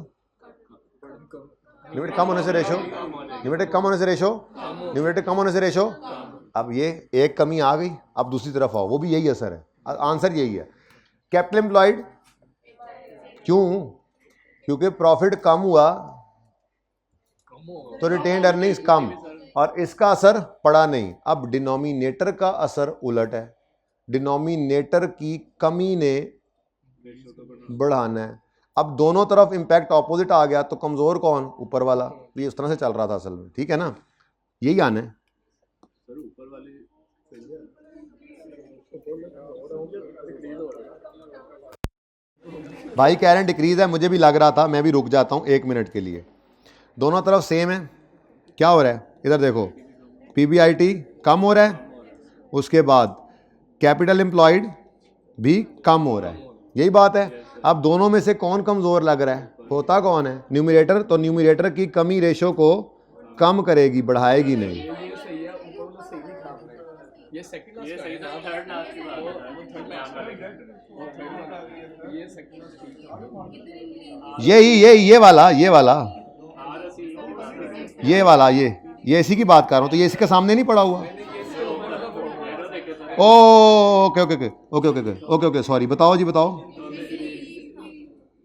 न्यूमरेटर कम होने से रेशो, न्यूमरेटर कम होने से रेशो, न्यूमरेटर कम होने से रेशो। अब ये एक कमी आ गई, अब दूसरी तरफ आओ, वो भी यही असर है, आंसर यही है। कैपिटल एम्प्लॉयड क्यों? क्योंकि प्रॉफिट कम हुआ तो रिटेन्ड अर्निंग्स कम, और इसका असर पड़ा नहीं। अब डिनोमिनेटर का असर उलट है, डिनोमिनेटर की कमी ने बढ़ाना है। अब दोनों तरफ इंपैक्ट ऑपोजिट आ गया, तो कमजोर कौन? ऊपर वाला। ये इस तरह से चल रहा था असल में, ठीक है ना, यही आना है। सर ऊपर वाले भाई कह रहे हैं डिक्रीज है, मुझे भी लग रहा था, मैं भी रुक जाता हूं 1 मिनट के लिए। दोनों तरफ सेम है, क्या हो रहा है इधर देखो, पीबीआईटी कम हो रहा है, उसके बाद कैपिटल एम्प्लॉयड भी कम हो रहा है, यही बात है। अब दोनों में से कौन कमजोर लग रहा है? होता कौन है? न्यूमरेटर, तो न्यूमरेटर की कमी रेशो को कम करेगी, बढ़ाएगी नहीं। ये सेकंड लास्ट, ये सही था, थर्ड लास्ट की बात है, वो थर्ड लास्ट वो थर्ड वाला, ये सेकंड लास्ट ठीक था। ये वाला RSE की बात है, ये वाला ये इसी की बात कर रहा हूँ, तो ये इसी के सामने नहीं पड़ा हुआ। एरो देखे थे। Oh okay okay okay okay okay okay okay sorry, बताओ जी बताओ।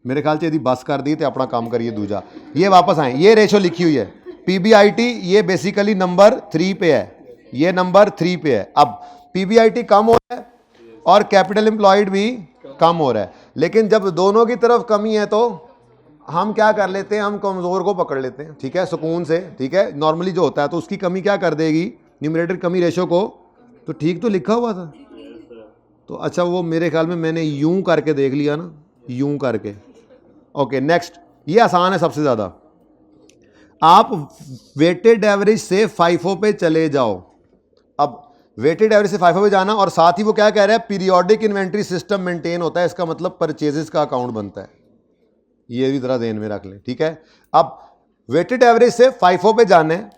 मेरे ख्याल से यदि बस कर दी तो अपना काम करिए दूजा। ये वापस आए, ये रेशो लिखी हुई है पीबीआईटी, ये बेसिकली नंबर 3 पे है, ये नंबर 3 पे है। अब पीबीआईटी कम हो रहा है और कैपिटल एम्प्लॉयड भी कम हो रहा है, लेकिन जब दोनों की तरफ कमी है तो हम क्या कर लेते हैं, हम कमज़ोर को पकड़ लेते हैं, ठीक है, सुकून से, ठीक है, नॉर्मली जो होता है, तो उसकी कमी क्या कर देगी, न्यूमरेटर कमी रेशो को, तो ठीक तो लिखा हुआ था। तो अच्छा वो मेरे ख्याल में मैंने यूं करके देख लिया ना, यूं करके। ओके नेक्स्ट, ये आसान है सबसे ज़्यादा। आप वेटेड एवरेज से फाइफो पे चले जाओ। अब वेटेड एवरेज से फाइफो पे जाना, और साथ ही वो क्या कह रहा है, पीरियोडिक इन्वेंट्री सिस्टम मेंटेन होता है, इसका मतलब परचेजेस का अकाउंट बनता है, ये भी जरा ध्यान में रख लें, ठीक है। अब वेटेड एवरेज से फाइफो पे जाना है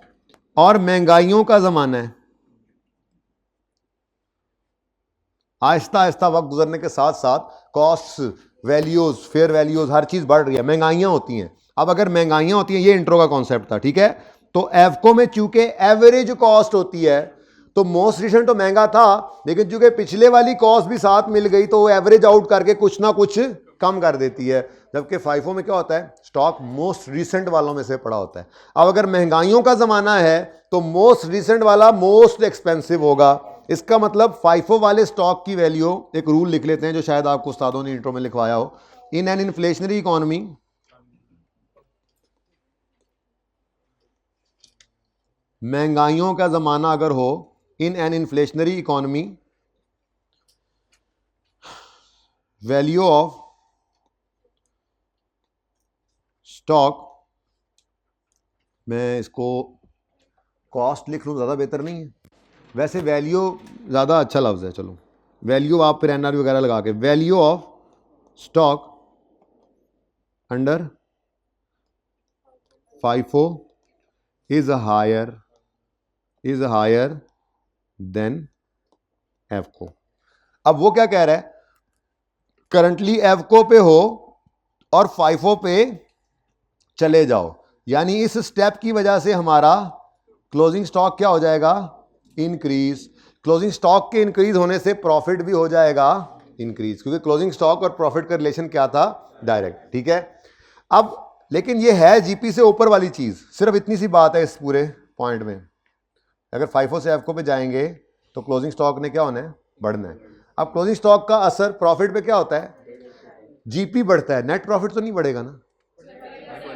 और महंगाइयों का जमाना है, आहिस्ता आहिस्ता वक्त गुजरने के साथ साथ कॉस्ट, वैल्यूज, फेयर वैल्यूज, हर चीज बढ़ रही है, महंगाइयां होती हैं। अब अगर महंगाइयां होती हैं, ये इंट्रो का कॉन्सेप्ट था, ठीक है, तो एवको में चूंकि एवरेज कॉस्ट होती है, तो मोस्ट रिसेंट तो महंगा था, लेकिन चूंकि पिछले वाली कॉस्ट भी साथ मिल गई तो वो एवरेज आउट करके कुछ ना कुछ कम कर देती है। जबकि फाइफो में क्या होता है, स्टॉक मोस्ट रिसेंट वालों में से पड़ा होता है। अब अगर महंगाइयों का जमाना है तो मोस्ट रिसेंट वाला मोस्ट एक्सपेंसिव होगा। इसका मतलब फाइफो वाले स्टॉक की वैल्यू, एक रूल लिख लेते हैं जो शायद आपको उस्तादों ने इंट्रो में लिखवाया हो, इन एन इन्फ्लेशनरी इकोनॉमी, महंगाइयों का जमाना अगर हो, in an inflationary economy, value of stock, मैं इसको कॉस्ट लिख लूँ, ज़्यादा बेहतर नहीं है, वैसे वैल्यू ज़्यादा अच्छा लफ्ज़ है, चलो वैल्यू आप फिर एनआर वगैरह लगा के, value of stock under FIFO is higher than AVCO. अब वो क्या कह रहा है, करंटली एवको पे हो और फाइफो पे चले जाओ, यानी इस स्टेप की वजह से हमारा क्लोजिंग स्टॉक क्या हो जाएगा, इंक्रीज। क्लोजिंग स्टॉक के इंक्रीज होने से प्रॉफिट भी हो जाएगा इंक्रीज, क्योंकि क्लोजिंग स्टॉक और प्रॉफिट का रिलेशन क्या था, डायरेक्ट, ठीक है। अब लेकिन ये है जीपी से ऊपर वाली चीज, सिर्फ इतनी सी बात है इस पूरे पॉइंट में, अगर फाइफो से एफको पे जाएंगे तो क्लोजिंग स्टॉक ने क्या होना है, बढ़ना है। अब क्लोजिंग स्टॉक का असर प्रॉफिट पे क्या होता है, जीपी बढ़ता है, नेट प्रॉफिट तो नहीं बढ़ेगा ना,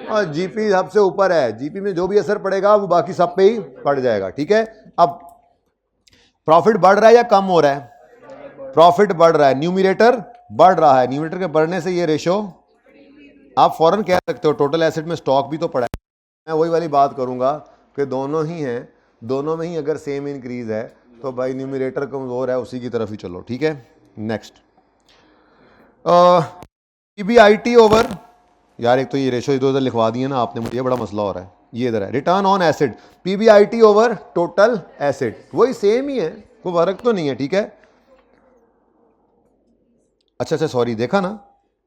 और जीपी सबसे ऊपर है, जीपी में जो भी असर पड़ेगा वो बाकी सब पे ही पड़ जाएगा, ठीक है। अब प्रॉफिट बढ़ रहा है या कम हो रहा है, प्रॉफिट बढ़ रहा है, न्यूमरेटर बढ़ रहा है, न्यूमरेटर के बढ़ने से ये रेशो, आप फौरन कह सकते हो टोटल एसेट में स्टॉक भी तो पड़ा है। मैं वही वाली बात करूंगा कि दोनों ही हैं, दोनों में ही अगर सेम इंक्रीज है तो भाई न्यूमरेटर कमजोर है, उसी की तरफ ही चलो, ठीक है। नेक्स्ट, पीबीआईटी ओवर, यार एक तो ये रेशो इधर उधर लिखवा दिए ना आपने मुझे, ये बड़ा मसला हो रहा है। ये इधर है return on asset, PBIT over total asset, वही सेम ही है, कोई फर्क तो नहीं है, ठीक है। अच्छा सॉरी, देखा ना,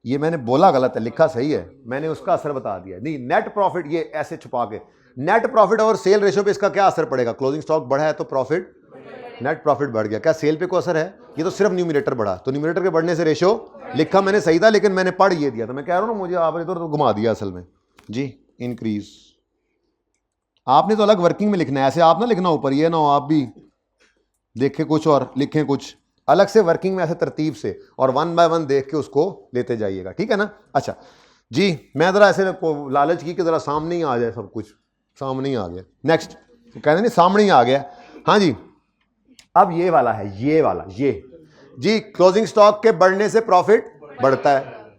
ये मैंने बोला गलत है, लिखा सही है, मैंने उसका असर बता दिया, नहीं नेट प्रॉफिट, ये ऐसे छुपा के, नेट प्रॉफिट और सेल रेशो पे इसका क्या असर पड़ेगा, क्लोजिंग स्टॉक बढ़ा है तो प्रॉफिट, नेट प्रॉफिट बढ़ गया, क्या सेल पे कोई असर है, ये तो सिर्फ न्यूमरेटर बढ़ा, तो न्यूमरेटर के बढ़ने से रेशो लिखा मैंने सही था, लेकिन मैंने पढ़ ये दिया था, मैं कह रहा हूं ना, मुझे आपने तो घुमा दिया असल में जी। इंक्रीज आपने तो अलग वर्किंग में लिखना है, ऐसे आप ना लिखना ऊपर, ये ना हो आप भी देखें कुछ और लिखें कुछ, अलग से वर्किंग में ऐसे तरतीब से, और वन बाय वन देख के उसको लेते जाइएगा, ठीक है ना। अच्छा जी, मैं ज़रा ऐसे लालच की कि ज़रा सामने ही आ जाए, सब कुछ सामने ही आ गया। नेक्स्ट, तो कहते नहीं सामने ही आ गया, हाँ जी। अब ये वाला है, ये वाला, ये जी, क्लोजिंग स्टॉक के बढ़ने से प्रॉफिट बढ़ता है,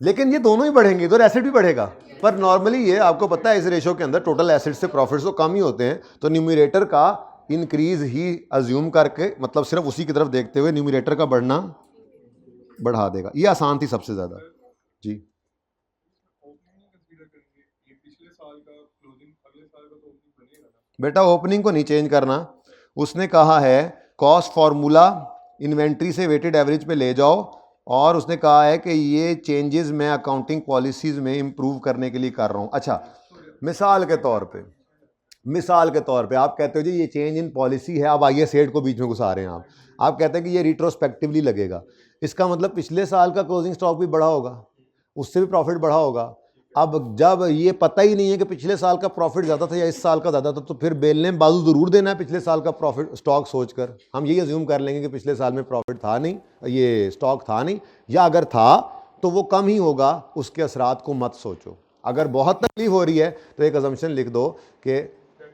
लेकिन ये दोनों ही बढ़ेंगे, इधर एसेट भी बढ़ेगा, पर नॉर्मली ये आपको पता है इस रेशो के अंदर टोटल एसेट से प्रॉफिट तो कम ही होते हैं, तो न्यूमरेटर का इंक्रीज ही अज्यूम करके, मतलब सिर्फ उसी की तरफ देखते हुए न्यूमरेटर का बढ़ना बढ़ा देगा। ये आसान थी सबसे ज्यादा जी। बेटा ओपनिंग को नहीं चेंज करना, उसने कहा है कॉस्ट फार्मूला इन्वेंट्री से वेटेड एवरेज पे ले जाओ, और उसने कहा है कि ये चेंजेस मैं अकाउंटिंग पॉलिसीज़ में इम्प्रूव करने के लिए कर रहा हूँ। अच्छा, मिसाल के तौर पे आप कहते हो जी ये चेंज इन पॉलिसी है, अब आइए सेट को बीच में घुसा रहे हैं आप कहते हैं कि ये रिट्रोस्पेक्टिवली लगेगा। इसका मतलब पिछले साल का क्लोजिंग स्टॉक भी बढ़ा होगा, उससे भी प्रॉफिट बढ़ा होगा। अब जब ये पता ही नहीं है कि पिछले साल का प्रॉफिट ज़्यादा था या इस साल का ज़्यादा था, तो फिर बेलने में बाजू ज़रूर देना है पिछले साल का प्रॉफिट स्टॉक सोचकर। हम यही अज्यूम कर लेंगे कि पिछले साल में प्रॉफिट था नहीं, ये स्टॉक था नहीं, या अगर था तो वो कम ही होगा, उसके असरात को मत सोचो। अगर बहुत तकलीफ हो रही है तो एक अजम्पशन लिख दो कि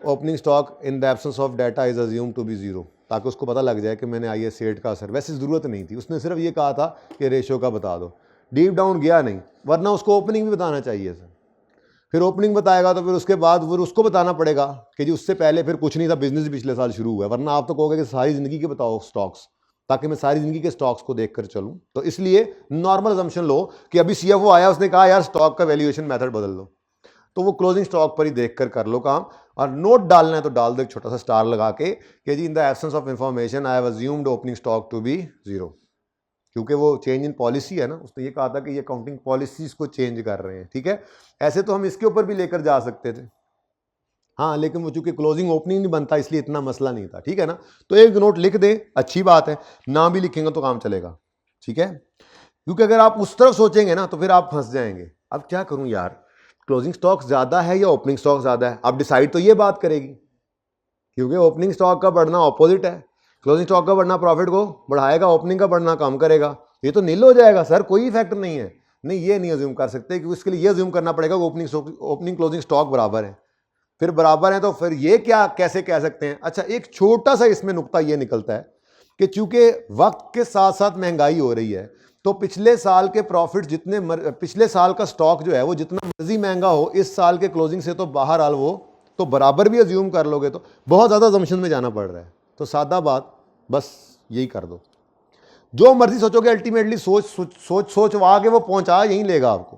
opening stock in the absence of data is assume to be zero, ताकि उसको पता लग जाए कि मैंने आई सेट का असर, वैसे ज़रूरत नहीं थी, उसने सिर्फ ये कहा था कि रेशो का बता दो, डीप डाउन गया नहीं, वरना उसको ओपनिंग भी बताना चाहिए सर। फिर ओपनिंग बताएगा तो फिर उसके बाद फिर उसको बताना पड़ेगा कि जी उससे पहले फिर कुछ नहीं था, बिजनेस पिछले साल शुरू हुआ है, वरना आप तो कहोगे कि सारी ज़िंदगी के बताओ स्टॉक्स, ताकि मैं सारी ज़िंदगी के स्टॉक्स को देखकर चलूं। तो इसलिए नॉर्मल अजम्पशन लो कि अभी सीएफओ आया, उसने कहा यार स्टॉक का वैल्यूएशन मेथड बदल लो, तो वो क्लोजिंग स्टॉक पर ही देखकर कर लो काम। और नोट डालना है तो डाल दो एक छोटा सा स्टार लगा के कि जी in the absence of information I have assumed opening stock to be zero, क्योंकि वो चेंज इन पॉलिसी है ना, उसने ये कहा था कि ये अकाउंटिंग पॉलिसीज को चेंज कर रहे हैं, ठीक है। ऐसे तो हम इसके ऊपर भी लेकर जा सकते थे, हाँ, लेकिन वो चूंकि क्लोजिंग ओपनिंग नहीं बनता इसलिए इतना मसला नहीं था, ठीक है ना। तो एक नोट लिख दें, अच्छी बात है, ना भी लिखेंगे तो काम चलेगा, ठीक है। क्योंकि अगर आप उस तरफ सोचेंगे ना तो फिर आप फंस जाएंगे। अब क्या करूं यार, क्लोजिंग स्टॉक ज़्यादा है या ओपनिंग स्टॉक ज़्यादा है, अब डिसाइड तो ये बात करेगी, क्योंकि ओपनिंग स्टॉक का बढ़ना ऑपोजिट है, क्लोजिंग स्टॉक का बढ़ना प्रॉफिट को बढ़ाएगा, ओपनिंग का बढ़ना कम करेगा, ये तो नील हो जाएगा सर, कोई इफेक्ट नहीं है। नहीं, ये नहीं अज्यूम कर सकते, क्योंकि उसके लिए ये अज्यूम करना पड़ेगा कि ओपनिंग क्लोजिंग स्टॉक बराबर है। फिर बराबर है तो फिर ये क्या कैसे कह सकते हैं। अच्छा, एक छोटा सा इसमें नुक्ता ये निकलता है कि चूंकि वक्त के साथ साथ महंगाई हो रही है, तो पिछले साल के प्रॉफिट जितने पिछले साल का स्टॉक जो है वो जितना मर्जी महंगा हो, इस साल के क्लोजिंग से तो बाहर हाल वो तो बराबर भी अज्यूम कर लोगे तो बहुत ज़्यादा अजम्पशन में जाना पड़ रहा है। तो सादा बात बस यही कर दो, जो मर्जी सोचोगे अल्टीमेटली सोचवा के वो पहुंचा यहीं लेगा आपको।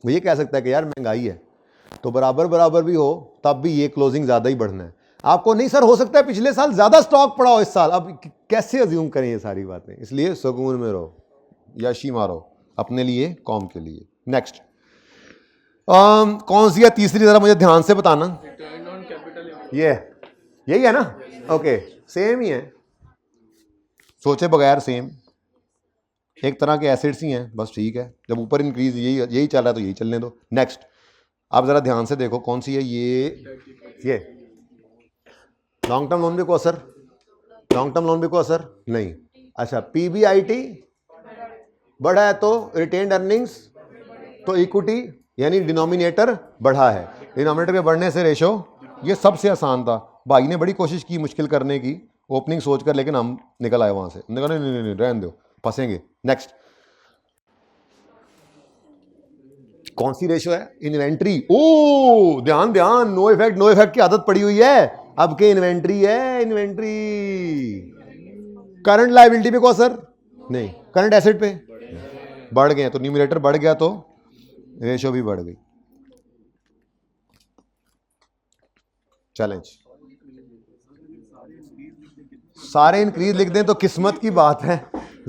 वो ये कह सकता है कि यार महंगाई है तो बराबर बराबर भी हो तब भी ये क्लोजिंग ज़्यादा ही बढ़ना है आपको। नहीं सर, हो सकता है पिछले साल ज़्यादा स्टॉक पड़ा हो इस साल, अब कैसे अज्यूम करें ये सारी बातें। इसलिए सुकून में रहो, याशी मारो अपने लिए, कौम के लिए। नेक्स्ट कौन सी है तीसरी, ज़रा मुझे ध्यान से बताना। रिटर्न ऑन कैपिटल ये यही है ना, ओके, सेम ही है, सोचे बगैर सेम, एक तरह के एसिड्स ही हैं बस, ठीक है। जब ऊपर इंक्रीज यही चल रहा है तो यही चलने दो। नेक्स्ट आप ज़रा ध्यान से देखो कौन सी है ये लॉन्ग टर्म लोन भी को असर, लॉन्ग टर्म लोन भी को असर नहीं। अच्छा, पीबीआईटी बढ़ा है तो रिटेन्ड अर्निंग्स, तो इक्विटी यानी डिनोमिनेटर बढ़ा है, डिनोमिनेटर के बढ़ने से रेशो, ये सबसे आसान था। भाई ने बड़ी कोशिश की मुश्किल करने की ओपनिंग सोचकर, लेकिन हम निकल आए वहां से, नहीं नहीं नहीं रहने दो, फंसेंगे। नेक्स्ट कौन सी रेशो है, इन्वेंट्री। ओ ध्यान ध्यान, नो इफेक्ट की आदत पड़ी हुई है, अब के इन्वेंट्री है, इन्वेंट्री करंट लायबिलिटी पे को असर नहीं, करंट एसेट पे बढ़ गए तो न्यूमरेटर बढ़ गया तो रेशो भी बढ़ गई। चैलेंज, सारे इंक्रीज लिख दें तो किस्मत की बात है,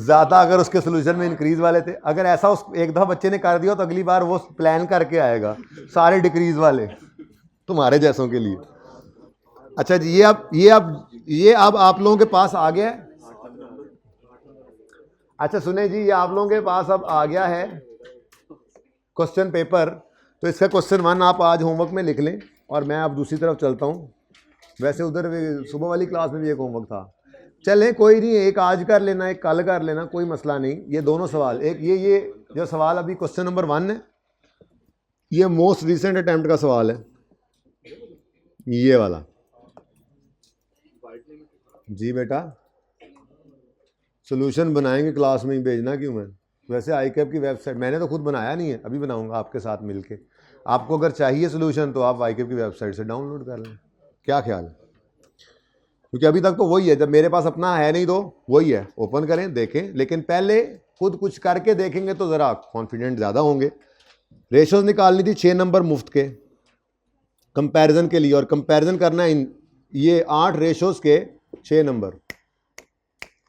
ज्यादा अगर उसके सोल्यूशन में इंक्रीज वाले थे। अगर ऐसा उस एक दफा बच्चे ने कर दिया तो अगली बार वो प्लान करके आएगा सारे डिक्रीज वाले तुम्हारे जैसों के लिए। अच्छा जी, ये अब आप लोगों के पास आ गया है। अच्छा सुने जी, ये आप लोगों के पास अब आ गया है क्वेश्चन पेपर, तो इसका क्वेश्चन 1 आप आज होमवर्क में लिख लें, और मैं अब दूसरी तरफ चलता हूँ। वैसे उधर सुबह वाली क्लास में भी एक होमवर्क था, चलें कोई नहीं, एक आज कर लेना, एक कल कर लेना, कोई मसला नहीं। ये दोनों सवाल, एक ये जो सवाल अभी क्वेश्चन नंबर 1 है, ये मोस्ट रिसेंट अटेम्प्ट का सवाल है, ये वाला। जी बेटा, सोल्यूशन बनाएंगे क्लास में ही, भेजना क्यों मैं। वैसे आईकैप की वेबसाइट मैंने तो खुद बनाया नहीं है, अभी बनाऊंगा आपके साथ मिलके। आपको अगर चाहिए सोल्यूशन तो आप आईकैप की वेबसाइट से डाउनलोड कर लें, क्या ख्याल है। क्योंकि अभी तक तो वही है, जब मेरे पास अपना है नहीं तो वही है, ओपन करें देखें, लेकिन पहले खुद कुछ करके देखेंगे तो ज़रा कॉन्फिडेंट ज़्यादा होंगे। रेशोज निकालनी थी 6 नंबर मुफ्त के कंपैरिजन के लिए, और कंपैरिजन करना है ये 8 रेशोज के 6 नंबर,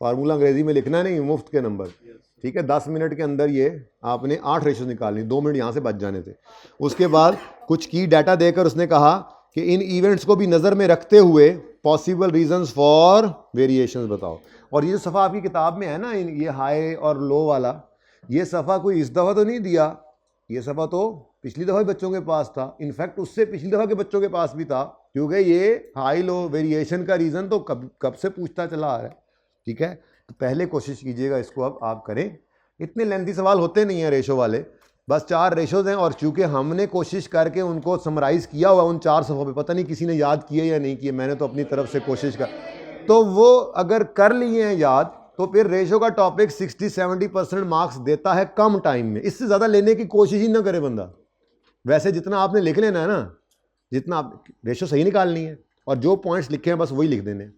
फार्मूला अंग्रेजी में लिखना नहीं, मुफ्त के नंबर, ठीक है। 10 मिनट के अंदर ये आपने 8 रेशोज निकालनी, 2 मिनट यहाँ से बच जाने थे। उसके बाद कुछ की डाटा देकर उसने कहा कि इन इवेंट्स को भी नज़र में रखते हुए पॉसिबल रीजंस फॉर वेरिएशंस बताओ। और ये जो सफ़ा आपकी किताब में है ना, ये हाई और लो वाला, ये सफ़ा कोई इस दफ़ा तो नहीं दिया, ये सफ़ा तो पिछली दफ़ा बच्चों के पास था, इनफैक्ट उससे पिछली दफ़ा के बच्चों के पास भी था, क्योंकि ये हाई लो वेरिएशन का रीज़न तो कब से पूछता चला आ रहा है, ठीक है। तो पहले कोशिश कीजिएगा इसको अब आप करें। इतने लेंथी सवाल होते नहीं हैं रेशो वाले, बस 4 रेशोज हैं, और चूंकि हमने कोशिश करके उनको समराइज़ किया हुआ उन 4 सफ़ों पे, पता नहीं किसी ने याद किए या नहीं किए, मैंने तो अपनी तरफ से कोशिश कर, तो वो अगर कर लिए हैं याद तो फिर रेशो का टॉपिक 60-70% मार्क्स देता है कम टाइम में। इससे ज़्यादा लेने की कोशिश ही ना करे बंदा। वैसे जितना आपने लिख लेना है ना, जितना आप रेशो सही निकालनी है और जो पॉइंट्स लिखे हैं बस वही लिख देने,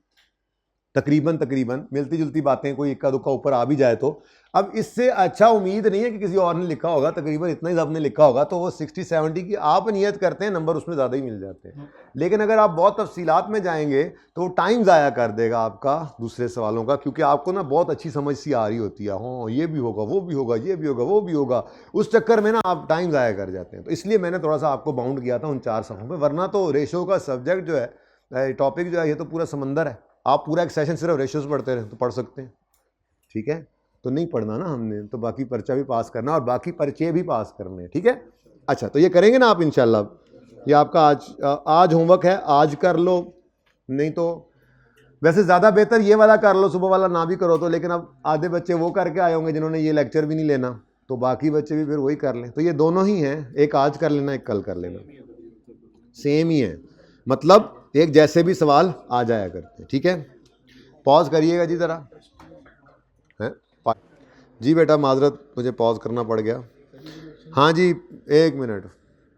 तकरीबन मिलती जुलती बातें कोई इक्का दुक्का ऊपर आ भी जाए तो। अब इससे अच्छा उम्मीद नहीं है कि किसी और ने लिखा होगा, तकरीबन इतना ही आपने लिखा होगा, तो वो 60-70 की आप नियत करते हैं, नंबर उसमें ज़्यादा ही मिल जाते हैं। लेकिन अगर आप बहुत तफसीलात में जाएंगे तो टाइम ज़ाया कर देगा आपका दूसरे सवालों का, क्योंकि आपको ना बहुत अच्छी समझ सी आ रही होती है, हाँ ये भी होगा, वो भी होगा, ये भी होगा, वो भी होगा, उस चक्कर में ना आप टाइम ज़ाया कर जाते हैं। तो इसलिए मैंने थोड़ा सा आपको बाउंड किया था उन 4 सफ़ों पर, वरना तो रेशो का सब्जेक्ट जो है, टॉपिक जो है, ये तो पूरा समंदर है। आप पूरा एक सेशन सिर्फ रेशोज पढ़ते रहे तो पढ़ सकते हैं, ठीक है। तो नहीं पढ़ना ना हमने, तो बाकी पर्चा भी पास करना और बाकी पर्चे भी पास करने, ठीक है। अच्छा, तो ये करेंगे ना आप इंशाल्लाह। ये आपका आज होमवर्क है, आज कर लो, नहीं तो वैसे ज़्यादा बेहतर ये वाला कर लो, सुबह वाला ना भी करो तो। लेकिन अब आधे बच्चे वो करके आए होंगे जिन्होंने ये लेक्चर भी नहीं लेना, तो बाकी बच्चे भी फिर वही कर लें। तो ये दोनों ही हैं, एक आज कर लेना, एक कल कर लेना, सेम ही है, मतलब एक जैसे भी सवाल आ जाया करते हैं, ठीक है। पॉज करिएगा जी ज़रा, है जी बेटा, माजरत मुझे पॉज करना पड़ गया। हाँ जी, 1 मिनट,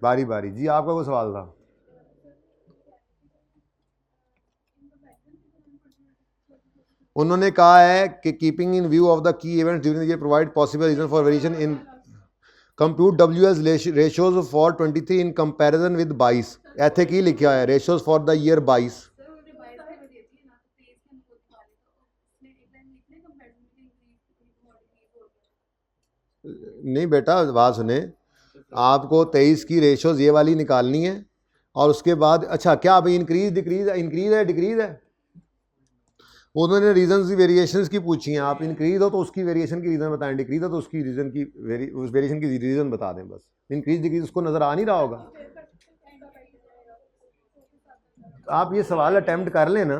बारी बारी जी, आपका कोई सवाल था? उन्होंने कहा है कि keeping in view of the key events during the year provide possible reason for variation in compute WS ratios for 23 in comparison with 22। ऐसे की लिखा है रेशियोज फॉर द ईयर 22। नहीं बेटा, बात सुने, आपको 23 की रेशोज ये वाली निकालनी है, और उसके बाद अच्छा क्या अभी इंक्रीज डिक्रीज है डिक्रीज है, उन्होंने रीजन की वेरिएशंस की पूछी हैं। आप इंक्रीज हो तो उसकी वेरिएशन की रीज़न बताएं, डिक्रीज हो तो उसकी रीज़न की उस वेरिएशन की रीज़न बता दें बस। इंक्रीज डिक्रीज उसको नज़र आ नहीं रहा होगा। आप ये सवाल अटैम्प्ट कर लें ना,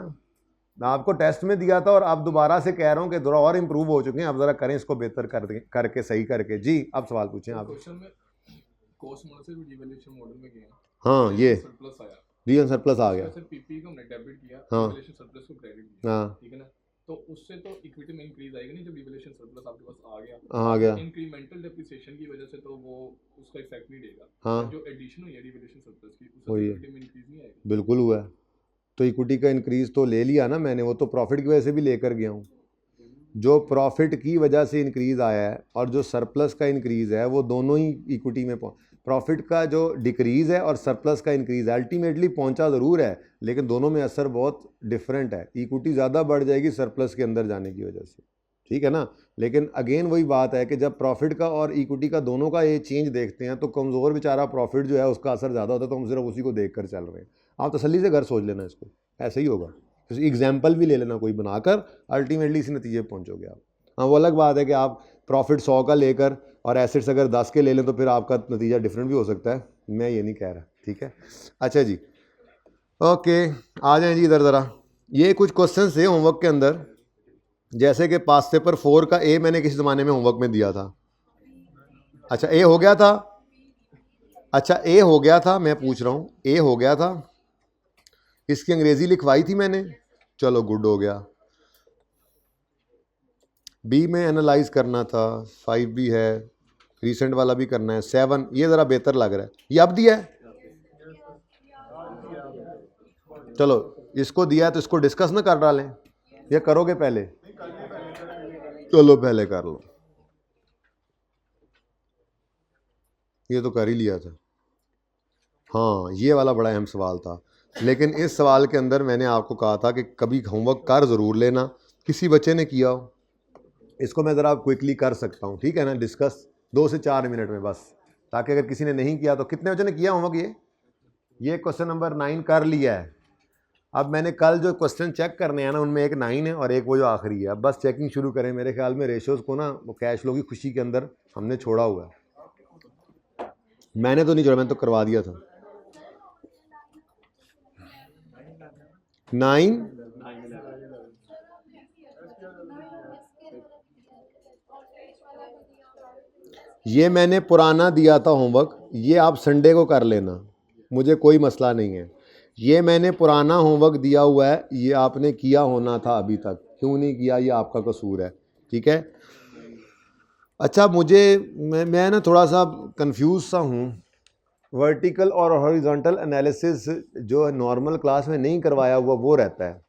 आपको टेस्ट में दिया था और आप दोबारा से कह रहा हूँ कि थोड़ा और इम्प्रूव हो चुके हैं, आप ज़रा करें इसको बेहतर करके सही करके। जी अब सवाल पूछें आप। कॉस्ट मॉडल से डिवैल्यूएशन मॉडल में गए, हाँ ये सरप्लस आया, रीजन सरप्लस आ गया, सर पीपी को हमने डेबिट किया, हाँ डिवैल्यूएशन सरप्लस को क्रेडिट किया, हाँ ठीक है ना। तो उससे तो इक्विटी में इंक्रीज आएगा नहीं, जब डिवैल्यूएशन सरप्लस आपके पास आ गया, आ गया, इंक्रीमेंटल डेप्रिसिएशन की वजह से तो वो उसका इफेक्ट नहीं देगा। हाँ जो एडिशन हुई है डिवैल्यूएशन सरप्लस की, उससे वही है, इक्विटी में इंक्रीज नहीं आएगा। बिल्कुल हुआ है। तो इक्विटी का इंक्रीज तो ले लिया ना मैंने, वो तो प्रॉफिट की वजह से भी लेकर गया हूँ। जो प्रॉफिट की वजह से इंक्रीज आया है और जो सरप्लस का इंक्रीज है, वो दोनों ही इक्विटी में प्रॉफिट का जो डिक्रीज है और सरप्लस का इंक्रीज अल्टीमेटली पहुंचा ज़रूर है, लेकिन दोनों में असर बहुत डिफरेंट है। इक्विटी ज़्यादा बढ़ जाएगी सरप्लस के अंदर जाने की वजह से, ठीक है ना। लेकिन अगेन वही बात है कि जब प्रॉफिट का और इक्विटी का दोनों का ये चेंज देखते हैं तो कमज़ोर बेचारा प्रॉफिट जो है उसका असर ज़्यादा होता है, तो हम सिर्फ उसी को देख कर चल रहे हैं। आप तसल्ली से घर सोच लेना इसको, ऐसे ही होगा। एग्जाम्पल भी ले लेना कोई बनाकर, अल्टीमेटली इसी नतीजे पर पहुँचोगे आप। हाँ वो अलग बात है कि आप प्रॉफिट 100 का लेकर और एसेट्स अगर 10 के ले लें तो फिर आपका नतीजा डिफरेंट भी हो सकता है, मैं ये नहीं कह रहा, ठीक है। अच्छा जी, ओके, आ जाएं जी इधर ज़रा। ये कुछ क्वेश्चन थे होमवर्क के अंदर, जैसे कि पास पेपर 4 का ए मैंने किसी ज़माने में होमवर्क में दिया था। अच्छा ए हो गया था, अच्छा ए हो गया था, मैं पूछ रहा हूँ ए हो गया था, इसकी अंग्रेज़ी लिखवाई थी मैंने, चलो गुड हो गया। बी में एनालाइज करना था, 5 भी है, रिसेंट वाला भी करना है, 7 ये ज़रा बेहतर लग रहा है। ये अब दिया है, चलो इसको दिया है तो इसको डिस्कस ना कर डालें, ये करोगे पहले, चलो पहले कर लो, ये तो कर ही लिया था। हाँ ये वाला बड़ा अहम सवाल था, लेकिन इस सवाल के अंदर मैंने आपको कहा था कि कभी होमवर्क कर ज़रूर लेना, किसी बच्चे ने किया हो, इसको मैं ज़रा क्विकली कर सकता हूँ, ठीक है ना, डिस्कस 2 से 4 मिनट में बस, ताकि अगर किसी ने नहीं किया तो कितने बच्चों ने किया होमवर्क? ये क्वेश्चन नंबर 9 कर लिया है। अब मैंने कल जो क्वेश्चन चेक करने हैं ना, उनमें एक 9 है और एक वो जो आखिरी है। अब बस चेकिंग शुरू करें। मेरे ख्याल में रेशोज़ को ना वो कैश फ्लो की खुशी के अंदर हमने छोड़ा हुआ है। मैंने तो नहीं छोड़ा, मैंने तो करवा दिया था। 9 ये मैंने पुराना दिया था होमवर्क, ये आप संडे को कर लेना, मुझे कोई मसला नहीं है। ये मैंने पुराना होमवर्क दिया हुआ है, ये आपने किया होना था अभी तक, क्यों नहीं किया ये आपका कसूर है, ठीक है। अच्छा, मैं ना थोड़ा सा कंफ्यूज सा हूँ। वर्टिकल और हॉरिजॉन्टल एनालिसिस जो नॉर्मल क्लास में नहीं करवाया हुआ वो रहता है।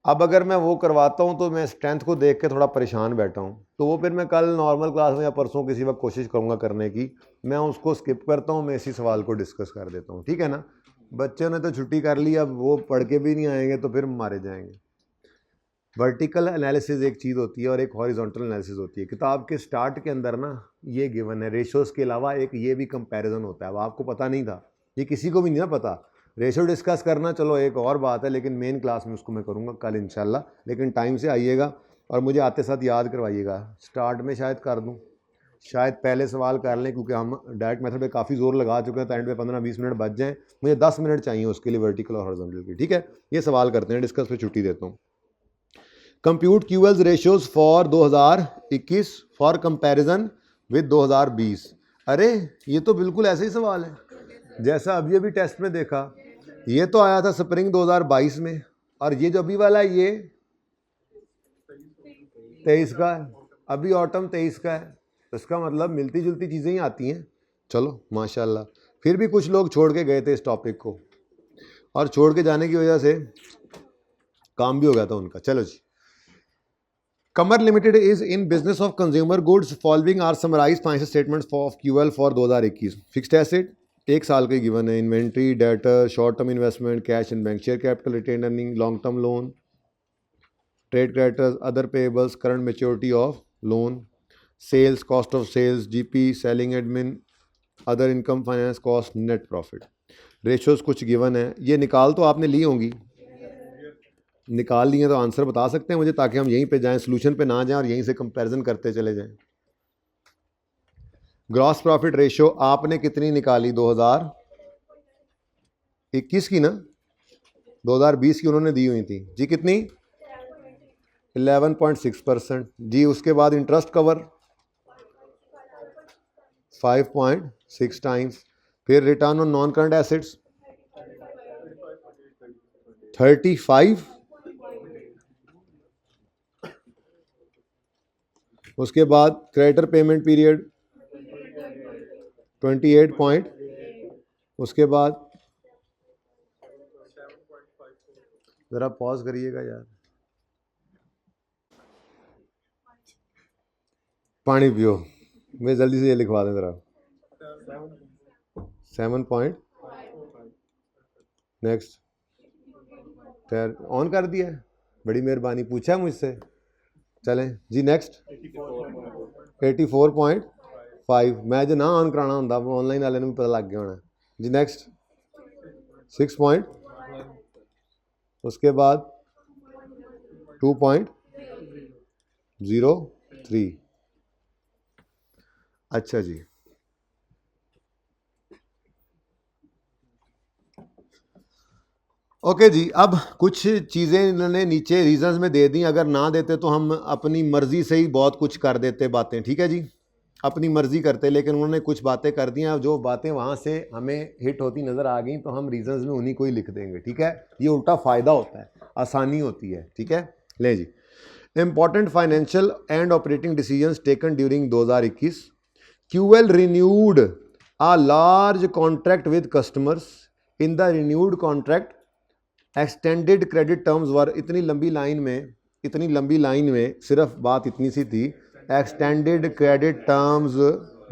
अब अगर मैं वो करवाता हूँ तो मैं स्ट्रेंथ को देख के थोड़ा परेशान बैठा हूँ, तो वो फिर मैं कल नॉर्मल क्लास में या परसों किसी वक्त कोशिश करूँगा करने की। मैं उसको स्किप करता हूँ, मैं इसी सवाल को डिस्कस कर देता हूँ, ठीक है ना। बच्चों ने तो छुट्टी कर ली, अब वो पढ़ के भी नहीं आएंगे तो फिर मारे जाएंगे। वर्टिकल एनालिसिस एक चीज़ होती है और एक हॉरिजॉन्टल एनालिसिस होती है। किताब के स्टार्ट के अंदर ना ये गिवन है, रेशोज़ के अलावा एक ये भी कंपैरिजन होता है। अब आपको पता नहीं था, ये किसी को भी नहीं ना पता। रेशो डिस्कस करना चलो एक और बात है, लेकिन मेन क्लास में उसको मैं करूँगा कल इंशाल्लाह। लेकिन टाइम से आइएगा और मुझे आते साथ याद करवाइएगा। स्टार्ट में शायद कर दूँ, शायद पहले सवाल कर लें, क्योंकि हम डायरेक्ट मेथड पे काफ़ी जोर लगा चुके हैं, तो एंड पे 15-20 मिनट बच जाएँ। मुझे 10 मिनट चाहिए उसके लिए, वर्टिकल और हॉरिजॉन्टल की, ठीक है। ये सवाल करते हैं, डिस्कस पे छुट्टी देता हूँ। Compute QL's ratios for 2021 for comparison with 2020। अरे ये तो बिल्कुल ऐसे ही सवाल है जैसा अभी अभी टेस्ट में देखा। ये तो आया था स्प्रिंग 2022 में, और ये जो अभी वाला है ये 23 का है, अभी ऑटम 23 का है। तो इसका मतलब मिलती जुलती चीज़ें ही आती हैं। चलो माशाल्लाह, फिर भी कुछ लोग छोड़ के गए थे इस टॉपिक को, और छोड़ के जाने की वजह से काम भी हो गया था उनका। चलो जी, Commer Limited is in business of consumer goods. Following are summarized financial statements of QL for 2021. Fixed asset 1 साल के गिवन है, inventory, debtor, short term investment, cash and bank, share capital, retain earning, long term loan, trade creditors, other payables, current maturity of loan, sales, cost of sales, GP, selling admin, other income, finance cost, net profit. Ratios कुछ given है, ये निकाल तो आपने ली होंगी, निकाल लिए तो आंसर बता सकते हैं मुझे, ताकि हम यहीं पे जाएं, सोल्यूशन पे ना जाएं और यहीं से कंपैरिजन करते चले जाएं। ग्रॉस प्रॉफिट रेशियो आपने कितनी निकाली? 2021 की ना, 2020 की उन्होंने दी हुई थी जी। कितनी? 11.6% जी। उसके बाद इंटरेस्ट कवर 5.6 टाइम्स। फिर return on non current assets 35। उसके बाद क्रेडिटर पेमेंट पीरियड 28 उसके बाद ज़रा पॉज करिएगा यार, पानी पियो, मैं जल्दी से ये लिखवा दें ज़रा। 7 नेक्स्ट ऑन कर दिया है, बड़ी मेहरबानी, पूछा है मुझसे। चलें जी नेक्स्ट। 84.5 मैं जो ना ऑन कराना होंगे ऑनलाइन वाले भी पता लग गया होना जी। नेक्स्ट 6 उसके बाद 2.03। अच्छा जी, ओके जी। अब कुछ चीज़ें इन्होंने नीचे रीजंस में दे दी, अगर ना देते तो हम अपनी मर्जी से ही बहुत कुछ कर देते बातें, ठीक है जी, अपनी मर्जी करते। लेकिन उन्होंने कुछ बातें कर दी हैं, जो बातें वहाँ से हमें हिट होती नज़र आ गई तो हम रीजंस में उन्हीं को ही लिख देंगे, ठीक है। ये उल्टा फ़ायदा होता है, आसानी होती है, ठीक है। ले जी, important financial and operating decisions taken during 2021। QL renewed a large contract with customers. In the renewed contract, extended credit terms were, इतनी लंबी लाइन में सिर्फ बात इतनी सी थी, extended credit terms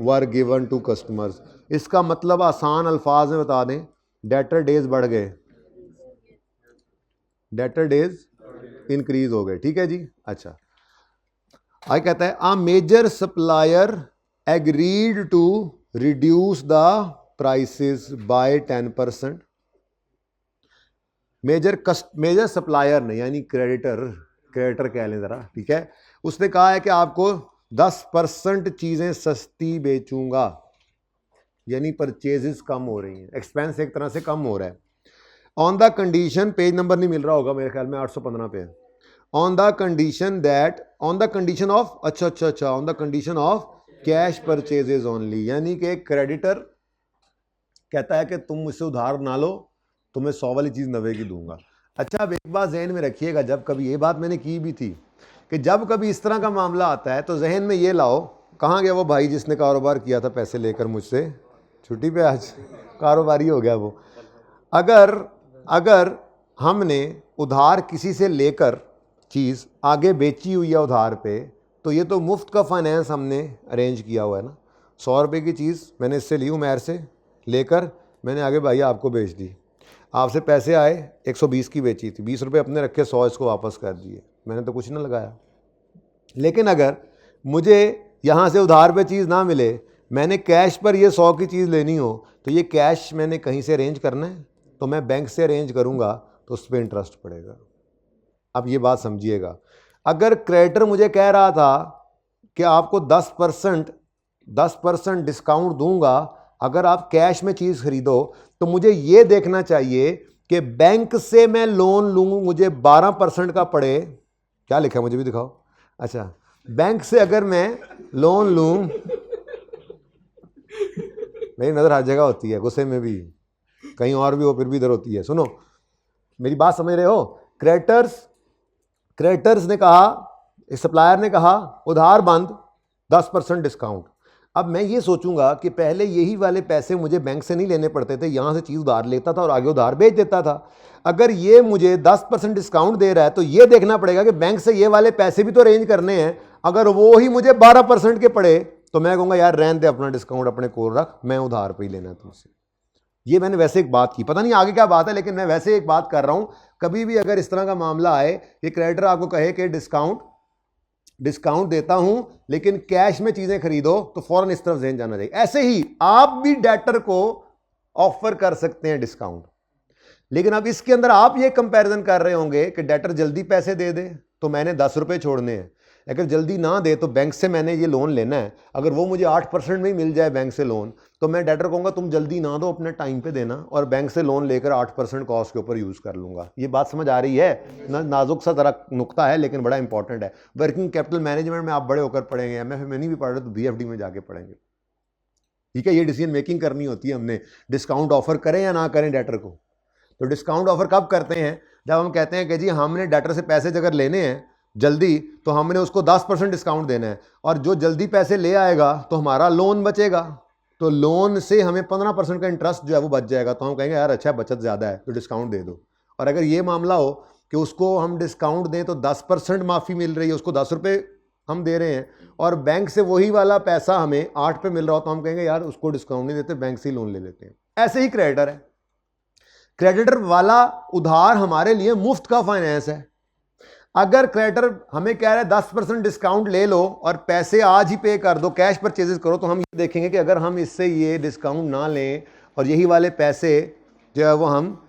were given to customers। इसका मतलब आसान अल्फाज में बता दें, डेटर डेज बढ़ गए, डेटर डेज इंक्रीज हो गए, ठीक है जी। अच्छा, आगे कहता है a major supplier agreed to reduce the prices by 10%। Major supplier ने यानी क्रेडिटर कह लें जरा, ठीक है, उसने कहा है कि आपको 10% चीजें सस्ती बेचूंगा, यानी परचेजेस कम हो रही हैं, एक्सपेंस एक तरह से कम हो रहा है। On the condition, page number नहीं मिल रहा होगा मेरे ख्याल में, 815 पे है। ऑन द कंडीशन ऑफ, अच्छा, on the condition of cash purchases only, यानी कि क्रेडिटर कहता है कि तुम मुझसे उधार ना लो, तुम्हें 100 वाली चीज 90 की दूंगा। अच्छा, अब एक बात जहन में रखिएगा, जब कभी, ये बात मैंने की भी थी कि जब कभी इस तरह का मामला आता है तो जहन में ये लाओ, कहाँ गया वो भाई जिसने कारोबार किया था पैसे लेकर मुझसे, छुट्टी पे आज, कारोबारी हो गया वो। अगर हमने उधार किसी से लेकर चीज़ आगे बेची हुई है उधार पे, तो ये तो मुफ्त का फाइनेंस हमने अरेंज किया हुआ है ना। 100 रुपये की चीज़ मैंने इससे ली, उमैर से लेकर मैंने आगे भाई आपको बेच दी, आपसे पैसे आए 120 की बेची थी, 20 रुपये अपने रखे, 100 इसको वापस कर दिए, मैंने तो कुछ ना लगाया। लेकिन अगर मुझे यहाँ से उधार पे चीज़ ना मिले, मैंने कैश पर ये 100 की चीज़ लेनी हो, तो ये कैश मैंने कहीं से अरेंज करना है, तो मैं बैंक से अरेंज करूँगा तो उस पर इंटरेस्ट पड़ेगा। अब ये बात समझिएगा, अगर क्रेडिटर मुझे कह रहा था कि आपको 10% डिस्काउंट दूंगा अगर आप कैश में चीज़ खरीदो, तो मुझे ये देखना चाहिए कि बैंक से मैं लोन लूँ, मुझे 12% का पड़े, क्या लिखा है मुझे भी दिखाओ। अच्छा, बैंक से अगर मैं लोन लूँ, मेरी नज़र हर जगह होती है, गुस्से में भी, कहीं और भी हो फिर भी इधर होती है। सुनो, मेरी बात समझ रहे हो। क्रेडिटर्स ने कहा, सप्लायर ने कहा उधार बंद, 10% डिस्काउंट। अब मैं ये सोचूंगा कि पहले यही वाले पैसे मुझे बैंक से नहीं लेने पड़ते थे, यहां से चीज़ उधार लेता था और आगे उधार बेच देता था। अगर ये मुझे 10% डिस्काउंट दे रहा है तो ये देखना पड़ेगा कि बैंक से ये वाले पैसे भी तो अरेंज करने हैं। अगर वो ही मुझे 12% के पड़े तो मैं कहूँगा यार रहने दे, अपना डिस्काउंट अपने कोल रख, मैं उधार पे ही लेना तुमसे। ये मैंने वैसे एक बात की, पता नहीं आगे क्या बात है, लेकिन मैं वैसे एक बात कर रहा हूं। कभी भी अगर इस तरह का मामला आए कि क्रेडिटर आपको कहे कि डिस्काउंट देता हूं लेकिन कैश में चीजें खरीदो, तो फौरन इस तरफ ज़हन जाना चाहिए। ऐसे ही आप भी डेटर को ऑफर कर सकते हैं डिस्काउंट, लेकिन अब इसके अंदर आप ये कंपैरिजन कर रहे होंगे कि डेटर जल्दी पैसे दे दे तो मैंने 10 रुपये छोड़ने हैं, अगर जल्दी ना दे तो बैंक से मैंने ये लोन लेना है, अगर वो मुझे 8% में ही मिल जाए बैंक से लोन, तो मैं डेटर कहूँगा तुम जल्दी ना दो, अपने टाइम पे देना, और बैंक से लोन लेकर 8% कॉस्ट के ऊपर यूज़ कर लूँगा। ये बात समझ आ रही है ना? नाजुक सा ज़रा नुक्ता है लेकिन बड़ा इंपॉर्टेंट है। वर्किंग कैपिटल मैनेजमेंट में आप बड़े होकर पढ़ेंगे, MFA नहीं भी पढ़ रहे तो BFD में जाके पढ़ेंगे, ठीक है। ये डिसीजन मेकिंग करनी होती है हमने, डिस्काउंट ऑफर करें या ना करें डेटर को। तो डिस्काउंट ऑफर कब करते हैं? जब हम कहते हैं कि जी हमने डेटर से पैसे अगर लेने हैं जल्दी, तो हमने उसको 10% डिस्काउंट देना है, और जो जल्दी पैसे ले आएगा तो हमारा लोन बचेगा, तो लोन से हमें 15% का इंटरेस्ट जो है वो बच जाएगा। तो हम कहेंगे यार अच्छा बचत ज़्यादा है तो डिस्काउंट दे दो। और अगर ये मामला हो कि उसको हम डिस्काउंट दें तो 10% माफ़ी मिल रही है, उसको 10 रुपये हम दे रहे हैं, और बैंक से वही वाला पैसा हमें 8 पे मिल रहा हो, तो हम कहेंगे यार उसको डिस्काउंट नहीं देते, बैंक से ही लोन ले लेते हैं। ऐसे ही क्रेडिटर है, क्रेडिटर वाला उधार हमारे लिए मुफ्त का फाइनेंस है। अगर क्रेडिटर हमें कह रहा है 10% डिस्काउंट ले लो और पैसे आज ही पे कर दो, कैश परचेजेस करो, तो हम ये देखेंगे कि अगर हम इससे ये डिस्काउंट ना लें और यही वाले पैसे जो है वो हम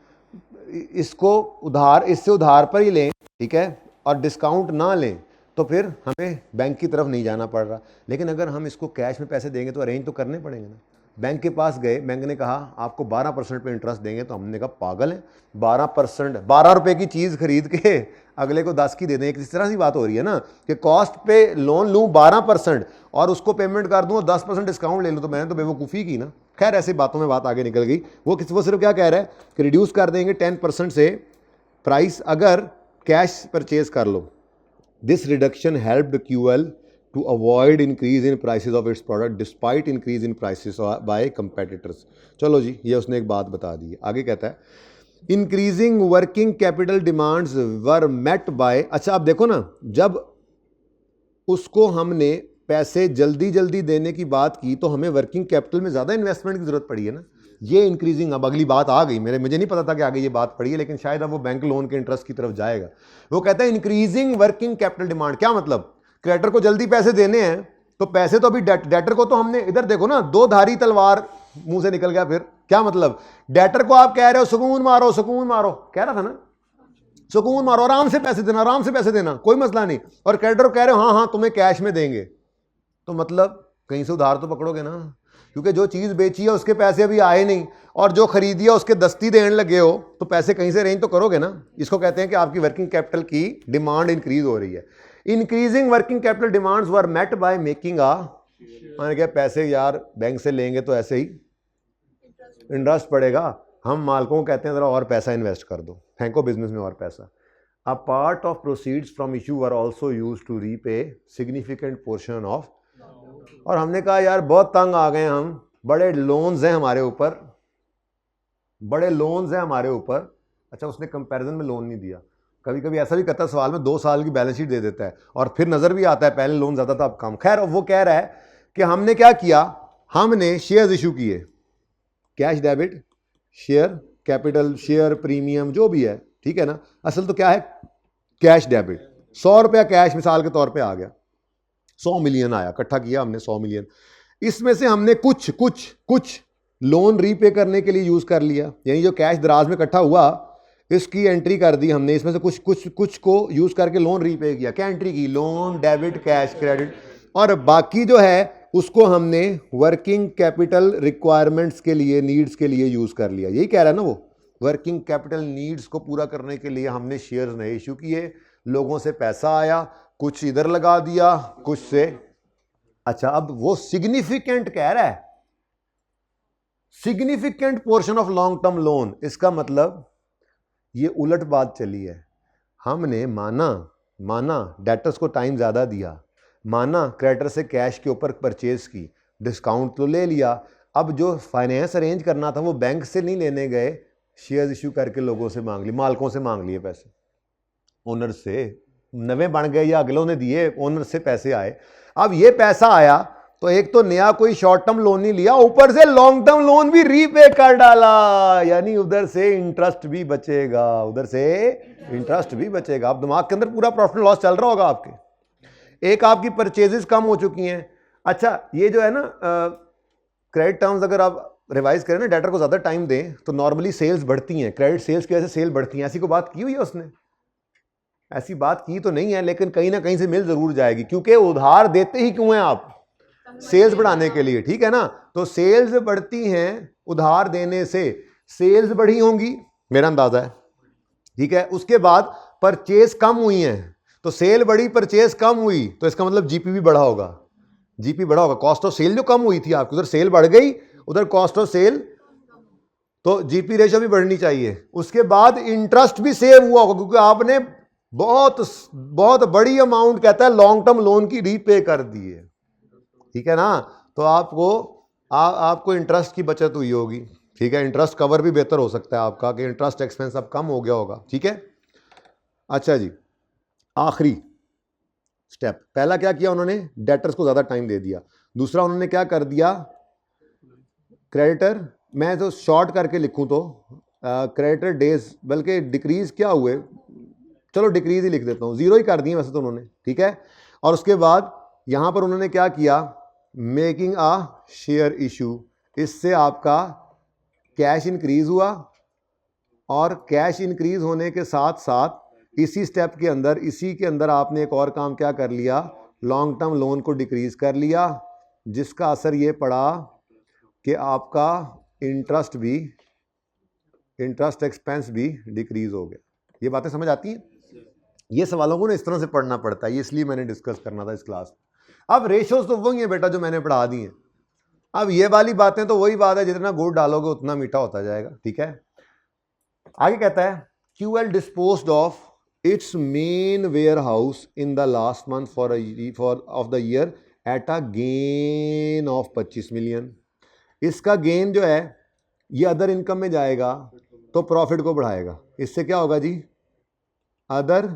इसको इससे उधार पर ही लें, ठीक है, और डिस्काउंट ना लें, तो फिर हमें बैंक की तरफ नहीं जाना पड़ रहा। लेकिन अगर हम इसको कैश में पैसे देंगे तो अरेंज तो करने पड़ेंगे ना। बैंक के पास गए, बैंक ने कहा आपको 12% पे इंटरेस्ट देंगे, तो हमने कहा पागल है, 12%, 12 रुपये की चीज़ खरीद के अगले को 10 की दे दें। इस तरह सी बात हो रही है ना कि कॉस्ट पे लोन लूँ 12% और उसको पेमेंट कर दूँ 10% डिस्काउंट ले लूँ, तो मैंने तो बेवकूफ़ी की ना। खैर ऐसी बातों में बात आगे निकल गई। वो सिर्फ क्या कह रहा है कि रिड्यूस कर देंगे 10% से प्राइस अगर कैश परचेज कर लो। This reduction helped QL to avoid increase in prices of its product despite increase in prices by competitors। चलो जी, ये उसने एक बात बता दी है। आगे कहता है increasing working capital demands were met by. अच्छा आप देखो ना, जब उसको हमने पैसे जल्दी जल्दी देने की बात की तो हमें वर्किंग कैपिटल में ज़्यादा इन्वेस्टमेंट की ज़रूरत पड़ी है ना। ये इंक्रीजिंग, अब अगली बात आ गई, मुझे नहीं पता था कि आगे ये बात पड़ी है, लेकिन शायद अब वो बैंक लोन के इंटरेस्ट की तरफ जाएगा। वो कहता है इंक्रीजिंग वर्किंग कैपिटल डिमांड। क्या मतलब? क्रेडिटर को जल्दी पैसे देने हैं, तो पैसे तो अभी डेटर को तो हमने, इधर देखो ना, दो धारी तलवार मुंह से निकल गया। फिर क्या मतलब? डेटर को आप कह रहे हो सुकून मारो, सुकून मारो, कह रहा था ना, सुकून मारो, आराम से पैसे देना, आराम से पैसे देना, कोई मसला नहीं। और क्रेडिटर कह रहे हो हाँ हाँ तुम्हें कैश में देंगे, तो मतलब कहीं से उधार तो पकड़ोगे ना, क्योंकि जो चीज़ बेची है उसके पैसे अभी आए नहीं, और जो खरीदी है उसके दस्ती देने लगे हो, तो पैसे कहीं से रेंज तो करोगे ना। इसको कहते हैं कि आपकी वर्किंग कैपिटल की डिमांड इंक्रीज हो रही है। Increasing working capital demands were met by making मैंने कहा पैसे यार बैंक से लेंगे तो ऐसे ही इंटरेस्ट पड़ेगा, हम मालकों को कहते हैं ज़रा और पैसा इन्वेस्ट कर दो, फेंको बिजनेस में और पैसा। A part of proceeds from issue were also use to repay significant portion of. और हमने कहा यार बहुत तंग आ गए हम, बड़े लोन्स हैं हमारे ऊपर, बड़े लोन्स हैं हमारे ऊपर। अच्छा, उसने कंपैरिजन में लोन नहीं दिया। कभी कभी ऐसा भी करता है सवाल में, 2 साल की बैलेंस शीट दे देता है और फिर नज़र भी आता है पहले लोन ज़्यादा था अब कम। खैर वो कह रहा है कि हमने क्या किया, हमने शेयर्स इशू किए, cash debit, share capital, share premium, जो भी है, ठीक है ना। असल तो क्या है, कैश डेबिट। 100 रुपया कैश मिसाल के तौर पे आ गया, 100 मिलियन आया, इकट्ठा किया हमने 100 मिलियन। इसमें से हमने कुछ लोन रीपे करने के लिए यूज कर लिया, यानी जो कैश दराज में इकट्ठा हुआ इसकी एंट्री कर दी हमने, इसमें से कुछ को यूज करके लोन रीपे किया। क्या एंट्री की? Loan, debit, cash, credit. और बाकी जो है उसको हमने वर्किंग कैपिटल रिक्वायरमेंट्स के लिए, नीड्स के लिए यूज कर लिया। यही कह रहा है ना वो, वर्किंग कैपिटल नीड्स को पूरा करने के लिए हमने शेयर्स नए इशू किए, लोगों से पैसा आया, कुछ इधर लगा दिया, कुछ से। अच्छा, अब वो सिग्निफिकेंट कह रहा है, significant portion of long term loan. इसका मतलब ये उलट बात चली है। हमने माना डेटर्स को टाइम ज़्यादा दिया, माना क्रेडिटर से कैश के ऊपर परचेज की, डिस्काउंट तो ले लिया। अब जो फाइनेंस अरेंज करना था वो बैंक से नहीं लेने गए, शेयर्स इशू करके लोगों से मांग ली, मालकों से मांग लिए पैसे, ओनर से। नवे बन गए या अगलों ने दिए, ओनर से पैसे आए। अब ये पैसा आया तो एक तो नया कोई शॉर्ट टर्म लोन नहीं लिया, ऊपर से लॉन्ग टर्म लोन भी रीपे कर डाला, यानी उधर से इंटरेस्ट भी बचेगा, उधर से इंटरेस्ट भी बचेगा। अब दिमाग के अंदर पूरा प्रॉफिट लॉस चल रहा होगा आपके। एक आपकी परचेजेस कम हो चुकी हैं। अच्छा, ये जो है ना क्रेडिट टर्म्स, अगर आप रिवाइज करें ना, डेटर को ज़्यादा टाइम दें तो नॉर्मली सेल्स बढ़ती हैं, क्रेडिट सेल्स की वजह से सेल बढ़ती हैं। ऐसी कोई बात की हुई है उसने? ऐसी बात की तो नहीं है, लेकिन कहीं ना कहीं से मिल जरूर जाएगी, क्योंकि उधार देते ही क्यों हैं आप? सेल्स बढ़ाने के लिए, ठीक है ना। तो सेल्स बढ़ती हैं उधार देने से, सेल्स बढ़ी होंगी मेरा अंदाजा है, ठीक है। उसके बाद परचेज कम हुई हैं, तो सेल बढ़ी, परचेज कम हुई, तो इसका मतलब जीपी भी बढ़ा होगा, जीपी बढ़ा होगा। कॉस्ट ऑफ सेल जो कम हुई थी आपकी, उधर सेल बढ़ गई, उधर कॉस्ट ऑफ सेल, तो जीपी रेशो भी बढ़नी चाहिए। उसके बाद इंटरेस्ट भी सेव हुआ होगा, क्योंकि आपने बहुत बड़ी अमाउंट, कहता है लॉन्ग टर्म लोन की, रीपे कर दी है, ठीक है ना। तो आपको इंटरेस्ट की बचत हुई होगी, ठीक है। इंटरेस्ट कवर भी बेहतर हो सकता है आपका, कि इंटरेस्ट एक्सपेंस अब कम हो गया होगा, ठीक है। अच्छा जी, आखिरी स्टेप, पहला क्या किया उन्होंने? डेटर्स को ज़्यादा टाइम दे दिया। दूसरा उन्होंने क्या कर दिया? क्रेडिटर, मैं तो शॉर्ट करके लिखूं तो क्रेडिटर डेज, बल्कि डिक्रीज क्या हुए, चलो डिक्रीज ही लिख देता हूँ, 0 ही कर दिए वैसे तो उन्होंने, ठीक है। और उसके बाद यहाँ पर उन्होंने क्या किया? मेकिंग आ शेयर इशू। इससे आपका कैश इंक्रीज हुआ, और कैश इंक्रीज होने के साथ साथ इसी स्टेप के अंदर, इसी के अंदर आपने एक और काम क्या कर लिया? लॉन्ग टर्म लोन को डिक्रीज कर लिया, जिसका असर ये पड़ा कि आपका इंटरेस्ट एक्सपेंस भी डिक्रीज हो गया। ये बातें समझ आती हैं? ये सवालों को ना इस तरह से पढ़ना पड़ता है, ये इसलिए मैंने डिस्कस करना था इस क्लास में। अब रेशोज तो वही है बेटा जो मैंने पढ़ा दी हैं। अब ये वाली बातें तो वही बात है, जितना गुड़ डालोगे उतना मीठा होता जाएगा, ठीक है। आगे कहता है QL disposed of its main warehouse in the last month of the year at a gain of 25 million। इसका गेन जो है ये अदर इनकम में जाएगा तो प्रॉफिट को बढ़ाएगा। इससे क्या होगा जी? अदर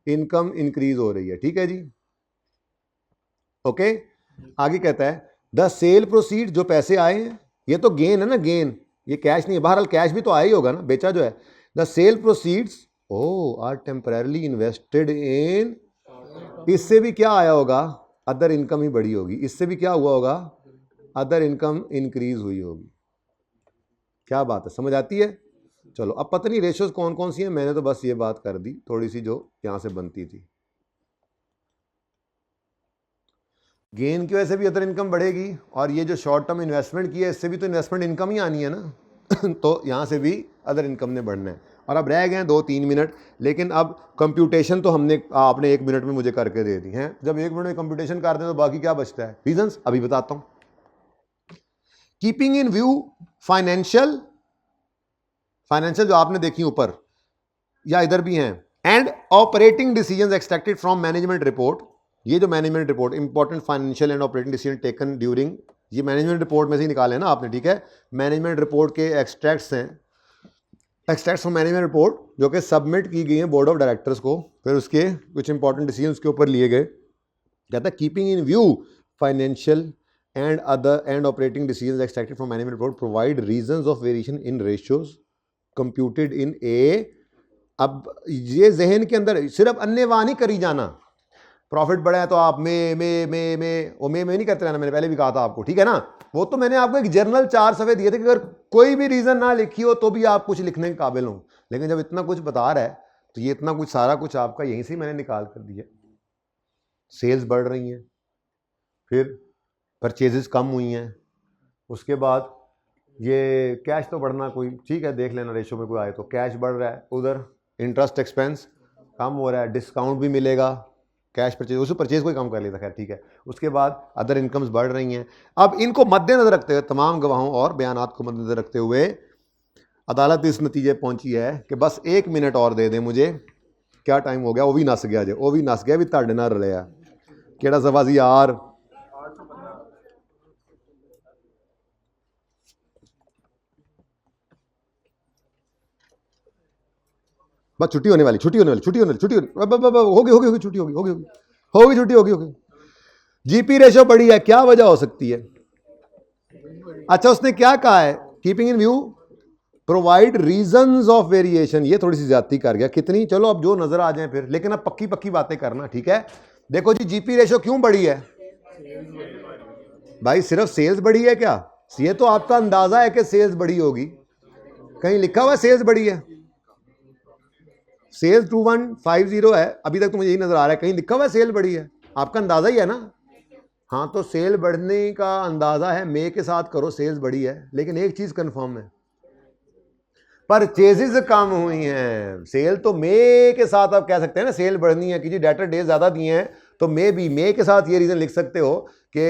इनकम इंक्रीज हो रही है, ठीक है जी, ओके। आगे कहता है द सेल प्रोसीड, जो पैसे आए हैं ये तो गेन है ना, गेन, ये कैश नहीं है। बहरहाल कैश भी तो आया ही होगा ना, बेचा जो है। The sale proceeds are temporary invested in, इससे भी क्या आया होगा, अदर इनकम ही बढ़ी होगी। इससे भी क्या हुआ होगा, अदर इनकम इंक्रीज हुई होगी। क्या बात है, समझ आती है? चलो, अब पता नहीं रेशियोज कौन कौन सी हैं, मैंने तो बस ये बात कर दी थोड़ी सी जो यहां से बनती थी। गेन की वजह से भी अदर इनकम बढ़ेगी, और ये जो शॉर्ट टर्म इन्वेस्टमेंट की है इससे भी तो इन्वेस्टमेंट इनकम ही आनी है ना तो यहां से भी अदर इनकम ने बढ़ना है। और अब रह गए 2-3 मिनट, लेकिन अब कंप्यूटेशन तो आपने 1 मिनट में मुझे करके दे दी है। जब 1 मिनट में कंप्यूटेशन करते हैं तो बाकी क्या बचता है, रीजंस अभी बताता हूं। कीपिंग इन व्यू फाइनेंशियल जो आपने देखी ऊपर या इधर भी हैं, and operating decisions extracted from management report. ये जो management report, important financial and operating decision taken during, ये मैनेजमेंट रिपोर्ट में से ही निकाले ना आपने, ठीक है। मैनेजमेंट रिपोर्ट के एक्सट्रैक्ट्स हैं, एक्सट्रैक्ट्स फ्रॉम मैनेजमेंट रिपोर्ट जो कि सबमिट की गई है बोर्ड ऑफ डायरेक्टर्स को, फिर उसके कुछ इंपॉर्टेंट डिसीजन उसके ऊपर लिए गए। कहता है keeping in view financial and other and operating decisions extracted from management report provide reasons of variation in ratios computed in a. अब ये जहन के अंदर सिर्फ अन्यवान ही करी जाना, प्रॉफिट बढ़ा है तो आप में नहीं करते रहना, मैंने पहले भी कहा था आपको, ठीक है ना। वो तो मैंने आपको एक जर्नल 4 सफ़े दिए थे कि अगर कोई भी रीजन ना लिखी हो तो भी आप कुछ लिखने के काबिल हो, लेकिन जब इतना कुछ बता रहा है तो ये इतना कुछ सारा कुछ आपका यहीं से ही मैंने निकाल कर दिया। सेल्स बढ़ रही हैं, फिर परचेजेस कम हुई हैं, उसके बाद ये कैश तो बढ़ना कोई ठीक है, देख लेना रेशो में कोई आए तो कैश बढ़ रहा है, उधर इंटरेस्ट एक्सपेंस कम हो रहा है, डिस्काउंट भी मिलेगा, कैश परचेज, उसे परचेज कोई कम कर लेता, खैर ठीक है। उसके बाद अदर इनकम्स बढ़ रही हैं। अब इनको मद्देनजर रखते हुए, तमाम गवाहों और बयानात को मद्देनजर रखते हुए अदालत इस नतीजे पहुंची है कि बस 1 मिनट और दे दें मुझे। क्या टाइम हो गया, वो भी नस गया जे, वो भी नस गया भी ताड़े ना रलिया केड़ा सफा सी यार। बस छुट्टी होने वाली, छुट्टी होगी, छुट्टी होगी। जीपी रेशो बढ़ी है, क्या वजह हो सकती है? अच्छा, उसने क्या कहा है, keeping in view provide reasons of variation. ये थोड़ी सी ज्यादती कर गया, कितनी, चलो अब जो नजर आ जाए फिर, लेकिन अब पक्की पक्की बातें करना, ठीक है। देखो जी, जीपी रेशो क्यों बढ़ी है भाई? सिर्फ सेल्स बढ़ी है क्या? ये तो आपका अंदाजा है कि सेल्स बढ़ी होगी, कहीं लिखा हुआ सेल्स बढ़ी है? सेल्स 2150 है, अभी तक तो मुझे यही नजर आ रहा है, कहीं लिखा हुआ सेल बढ़ी है? आपका अंदाजा ही है ना। हाँ, तो सेल बढ़ने का अंदाजा है, मे के साथ करो सेल्स बढ़ी है, लेकिन एक चीज कंफर्म है, परचेजेस कम हुई हैं। सेल तो मे के साथ आप कह सकते हैं ना, सेल बढ़नी है कि जी डेटर डेज ज्यादा दिए हैं, तो मे के साथ ये रीजन लिख सकते हो कि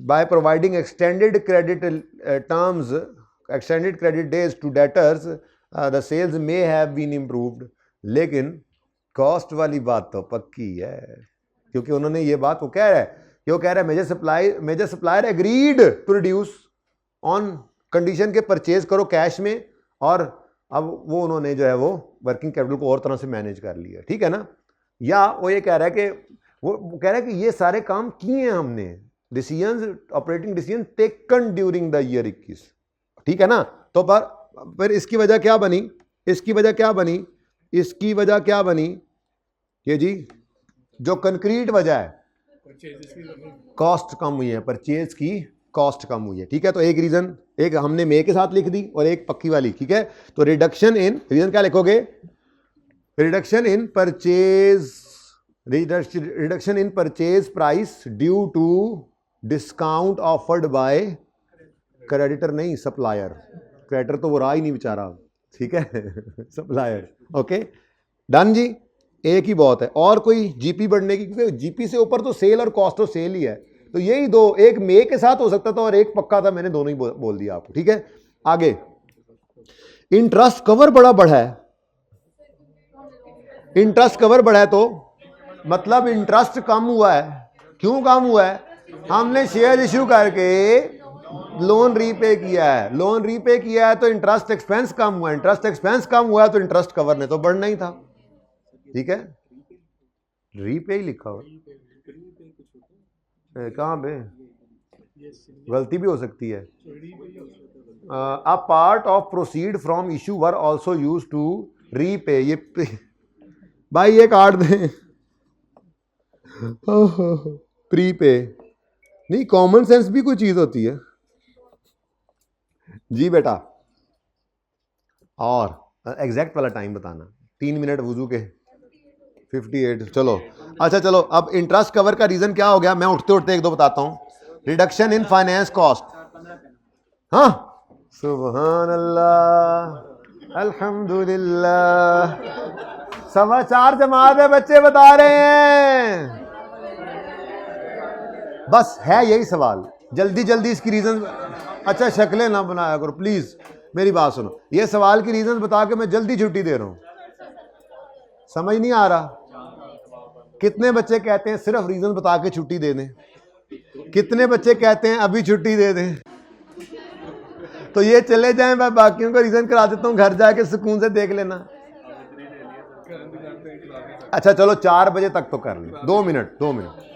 by providing extended credit terms, extended credit days to debtors, the sales may have been improved. लेकिन कॉस्ट वाली बात तो पक्की है, क्योंकि उन्होंने ये बात, वो कह रहा है कि, वो कह रहा है major supplier agreed to reduce on condition के परचेज करो कैश में, और अब वो उन्होंने जो है वो वर्किंग कैपिटल को और तरह से मैनेज कर लिया, ठीक है ना। या वो ये कह रहा है कि वो कह रहा है कि ये सारे काम किए हैं हमने, decisions, operating decision taken during the year 21, ठीक है ना। तो पर इसकी वजह क्या बनी, इसकी वजह क्या बनी कि जी जो कंक्रीट वजह है, कॉस्ट कम हुई है, परचेज की कॉस्ट कम हुई है, ठीक है। तो एक रीजन, एक हमने मे के साथ लिख दी और एक पक्की वाली, ठीक है। तो रिडक्शन इन, रीजन क्या लिखोगे, reduction in purchase price due to discount offered by creditor, नहीं सप्लायर, क्रेडिटर तो वो रहा ही नहीं बेचारा, ठीक है सप्लायर, ओके डन जी, एक ही बहुत है। और कोई जीपी बढ़ने की, क्योंकि जीपी से ऊपर तो सेल और कॉस्ट ऑफ सेल ही है, तो यही दो, एक मे के साथ हो सकता था और एक पक्का था, मैंने दोनों ही बोल दिया आपको, ठीक है। आगे इंटरेस्ट कवर बढ़ा है, इंटरेस्ट कवर बढ़ा है तो मतलब इंटरेस्ट कम हुआ है। क्यों कम हुआ है? हमने शेयर इश्यू करके लोन रीपे किया है, लोन रीपे किया है तो इंटरेस्ट एक्सपेंस कम हुआ है, इंटरेस्ट एक्सपेंस कम हुआ है तो इंटरेस्ट कवर ने तो बढ़ना ही था, ठीक है। रीपे ही लिखा हुआ कहाँ पे? गलती भी हो सकती है। A part of proceed from issue were also use to repay. ये भाई ये काट दें। प्रीपे नहीं, कॉमन सेंस भी कोई चीज होती है जी बेटा। और एग्जैक्ट वाला टाइम बताना, 3 मिनट वुजू के 58। चलो अच्छा, चलो अब इंटरेस्ट कवर का रीजन क्या हो गया, मैं उठते उठते एक दो बताता हूं। Reduction in finance cost. हाँ, सुभान अल्लाह, अल्हम्दुलिल्लाह। 4:15 जमात है, बच्चे बता रहे हैं। बस है यही सवाल, जल्दी जल्दी इसकी रीजन। अच्छा शक्लें ना बनाया करो प्लीज, मेरी बात सुनो। ये सवाल की रीजन बता के मैं जल्दी छुट्टी दे रहा हूं। समझ नहीं आ रहा? कितने बच्चे कहते हैं सिर्फ रीजन बता के छुट्टी दे दें? कितने बच्चे कहते हैं अभी छुट्टी दे दें? तो ये चले जाएं, मैं बाकियों को रीजन करा देता हूं, घर जाके सुकून से देख लेना। अच्छा चलो 4 बजे तक तो कर लें। 2 मिनट, 2 मिनट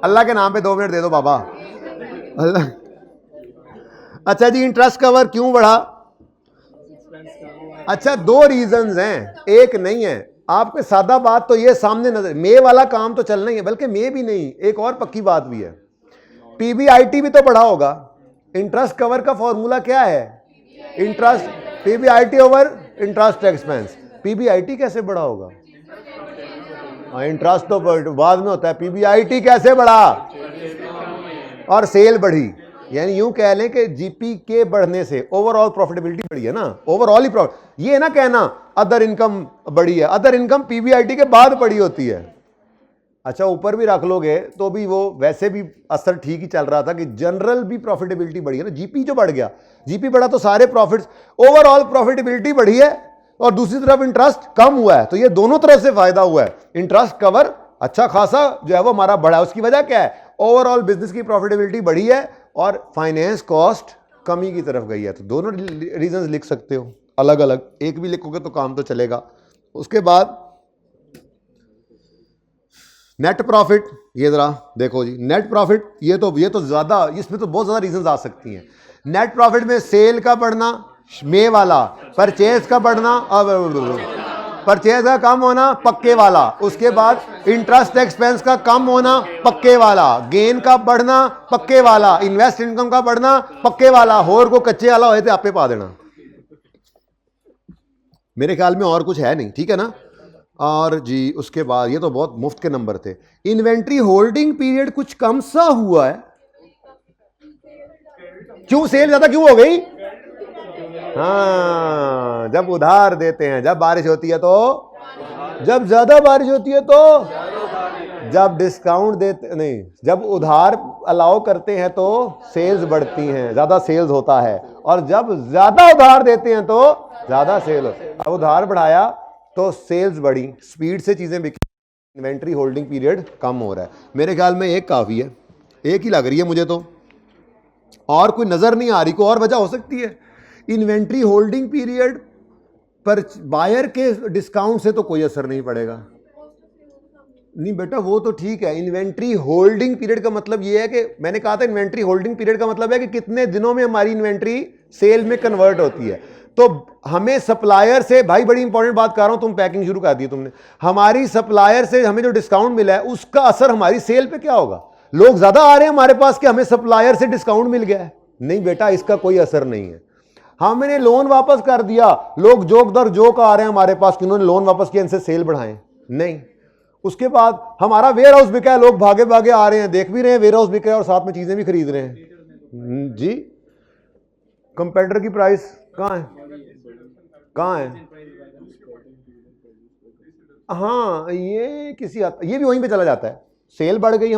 अल्लाह के नाम पे 2 मिनट दे दो बाबा, अल्लाह। अच्छा जी, इंटरेस्ट कवर क्यों बढ़ा? अच्छा 2 रीजंस हैं, एक नहीं है। आपके सादा बात तो ये सामने नजर, मे वाला काम तो चलना ही है, बल्कि मे भी नहीं, एक और पक्की बात भी है। पीबीआईटी भी तो पढ़ा होगा। इंटरेस्ट कवर का फॉर्मूला क्या है? Interest PBIT over interest expense. PBIT कैसे बढ़ा होगा? इंटरेस्ट तो बाद में होता है, पीबीआईटी कैसे बढ़ा? और सेल बढ़ी। यानी यूं कह लें कि जीपी के बढ़ने से ओवरऑल प्रॉफिटेबिलिटी बढ़ी है ना, ओवरऑल ही प्रॉफिट। ये ना कहना अदर इनकम बढ़ी है, अदर इनकम पीबीआईटी के बाद बढ़ी होती है। अच्छा ऊपर भी रख लोगे तो भी वो वैसे भी असर ठीक ही चल रहा था कि जनरल भी प्रॉफिटेबिलिटी बढ़ी है ना। जीपी जो बढ़ गया, जीपी बढ़ा तो सारे प्रॉफिट्स, ओवरऑल प्रॉफिटेबिलिटी बढ़ी है और दूसरी तरफ इंटरेस्ट कम हुआ है, तो ये दोनों तरफ से फायदा हुआ है। इंटरेस्ट कवर अच्छा खासा जो है वो हमारा बढ़ा है। उसकी वजह क्या है? ओवरऑल बिजनेस की प्रॉफिटेबिलिटी बढ़ी है और फाइनेंस कॉस्ट कमी की तरफ गई है। तो दोनों रीजंस लिख सकते हो अलग अलग, एक भी लिखोगे तो काम तो चलेगा। उसके बाद नेट प्रॉफिट, ये जरा देखो जी, नेट प्रॉफिट ये तो ज्यादा, इसमें तो बहुत ज्यादा रीजंस आ सकती हैं। नेट प्रॉफिट में सेल का बढ़ना, मे वाला, परचेज का बढ़ना, परचेज का कम होना, पक्के वाला। उसके बाद इंटरेस्ट एक्सपेंस का कम होना, पक्के वाला। गेन का बढ़ना, पक्के वाला। इन्वेस्ट इनकम का बढ़ना, पक्के वाला। होर को कच्चे वाला होए थे आपे पा देना। मेरे ख्याल में और कुछ है नहीं, ठीक है ना? और जी उसके बाद ये तो बहुत मुफ्त के नंबर थे। इन्वेंट्री होल्डिंग पीरियड कुछ कम सा हुआ है, क्यों? सेल ज्यादा क्यों हो गई? हाँ, जब उधार देते हैं, जब बारिश होती है तो, जब ज्यादा बारिश होती है तो, जब डिस्काउंट देते नहीं, जब उधार अलाउ करते हैं तो सेल्स बढ़ती हैं, ज्यादा सेल्स होता है। और जब ज्यादा उधार देते हैं तो ज्यादा सेल होता है। अब उधार बढ़ाया तो सेल्स बढ़ी, स्पीड से चीजें बिकी, इन्वेंट्री होल्डिंग पीरियड कम हो रहा है। मेरे ख्याल में एक काफी है, एक ही लग रही है मुझे तो, और कोई नजर नहीं आ रही। कोई और वजह हो सकती है? इन्वेंट्री होल्डिंग पीरियड पर बायर के डिस्काउंट से तो कोई असर नहीं पड़ेगा। नहीं बेटा वो तो ठीक है। इन्वेंट्री होल्डिंग पीरियड का मतलब ये है कि मैंने कहा था इन्वेंट्री होल्डिंग पीरियड का मतलब है कि कितने दिनों में हमारी इन्वेंट्री सेल में कन्वर्ट होती है। तो हमें सप्लायर से, भाई बड़ी इंपॉर्टेंट बात कर रहा हूं, तुम पैकिंग शुरू कर दी तुमने, हमारी सप्लायर से हमें जो डिस्काउंट मिला है उसका असर हमारी सेल पे क्या होगा? लोग ज्यादा आ रहे हैं हमारे पास कि हमें सप्लायर से डिस्काउंट मिल गया है? नहीं बेटा, इसका कोई असर नहीं है। हमने लोन वापस कर दिया, लोग जोक दर जोक आ रहे हैं हमारे पास कि उन्होंने लोन वापस किया, इनसे सेल बढ़ाएं? नहीं। उसके बाद हमारा वेयर हाउस बिका है, लोग भागे भागे आ रहे हैं, देख भी रहे हैं वेयर हाउस बिका है और साथ में चीजें भी खरीद रहे हैं। जी कंपेटिटर की प्राइस कहाँ है? कहाँ है? हाँ ये किसी ये भी वहीं पे चला जाता है। सेल बढ़ गई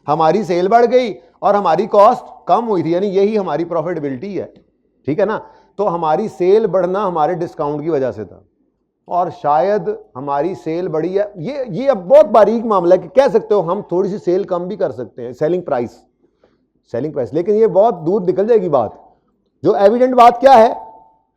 हमारी सेल बढ़ गई और हमारी कॉस्ट कम हुई थी, यानी यही हमारी प्रॉफिटेबिलिटी है, ठीक है ना? तो हमारी सेल बढ़ना हमारे डिस्काउंट की वजह से था और शायद हमारी सेल बढ़ी है। ये अब बहुत बारीक मामला है कि कह सकते हो हम थोड़ी सी सेल कम भी कर सकते हैं, सेलिंग प्राइस, लेकिन ये बहुत दूर निकल जाएगी बात। जो एविडेंट बात क्या है?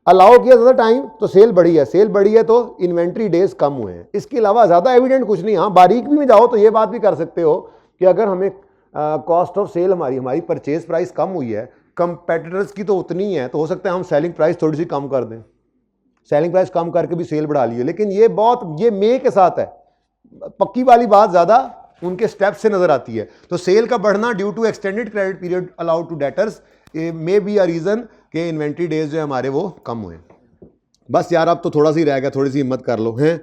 अलाउ किया ज्यादा टाइम तो सेल बढ़ी है तो इन्वेंट्री डेज कम हुए हैं। इसके अलावा ज्यादा एविडेंट कुछ नहीं। हाँ बारीक भी में जाओ तो ये बात भी कर सकते हो कि अगर हमें कॉस्ट ऑफ सेल हमारी हमारी परचेज प्राइस कम हुई है, कंपेटिटर्स की तो उतनी ही है, तो हो सकता है हम सेलिंग प्राइस थोड़ी सी कम कर दें, सेलिंग प्राइस कम करके भी सेल बढ़ा लिए। लेकिन ये मे के साथ है, पक्की वाली बात ज़्यादा उनके स्टेप से नजर आती है। तो सेल का बढ़ना due to extended credit period allowed to debtors may be a reason कि इन्वेंट्री डेज जो है हमारे वो कम हुए। बस यार अब तो थोड़ा सी रह गया, थोड़ी सी हिम्मत कर लो हैं।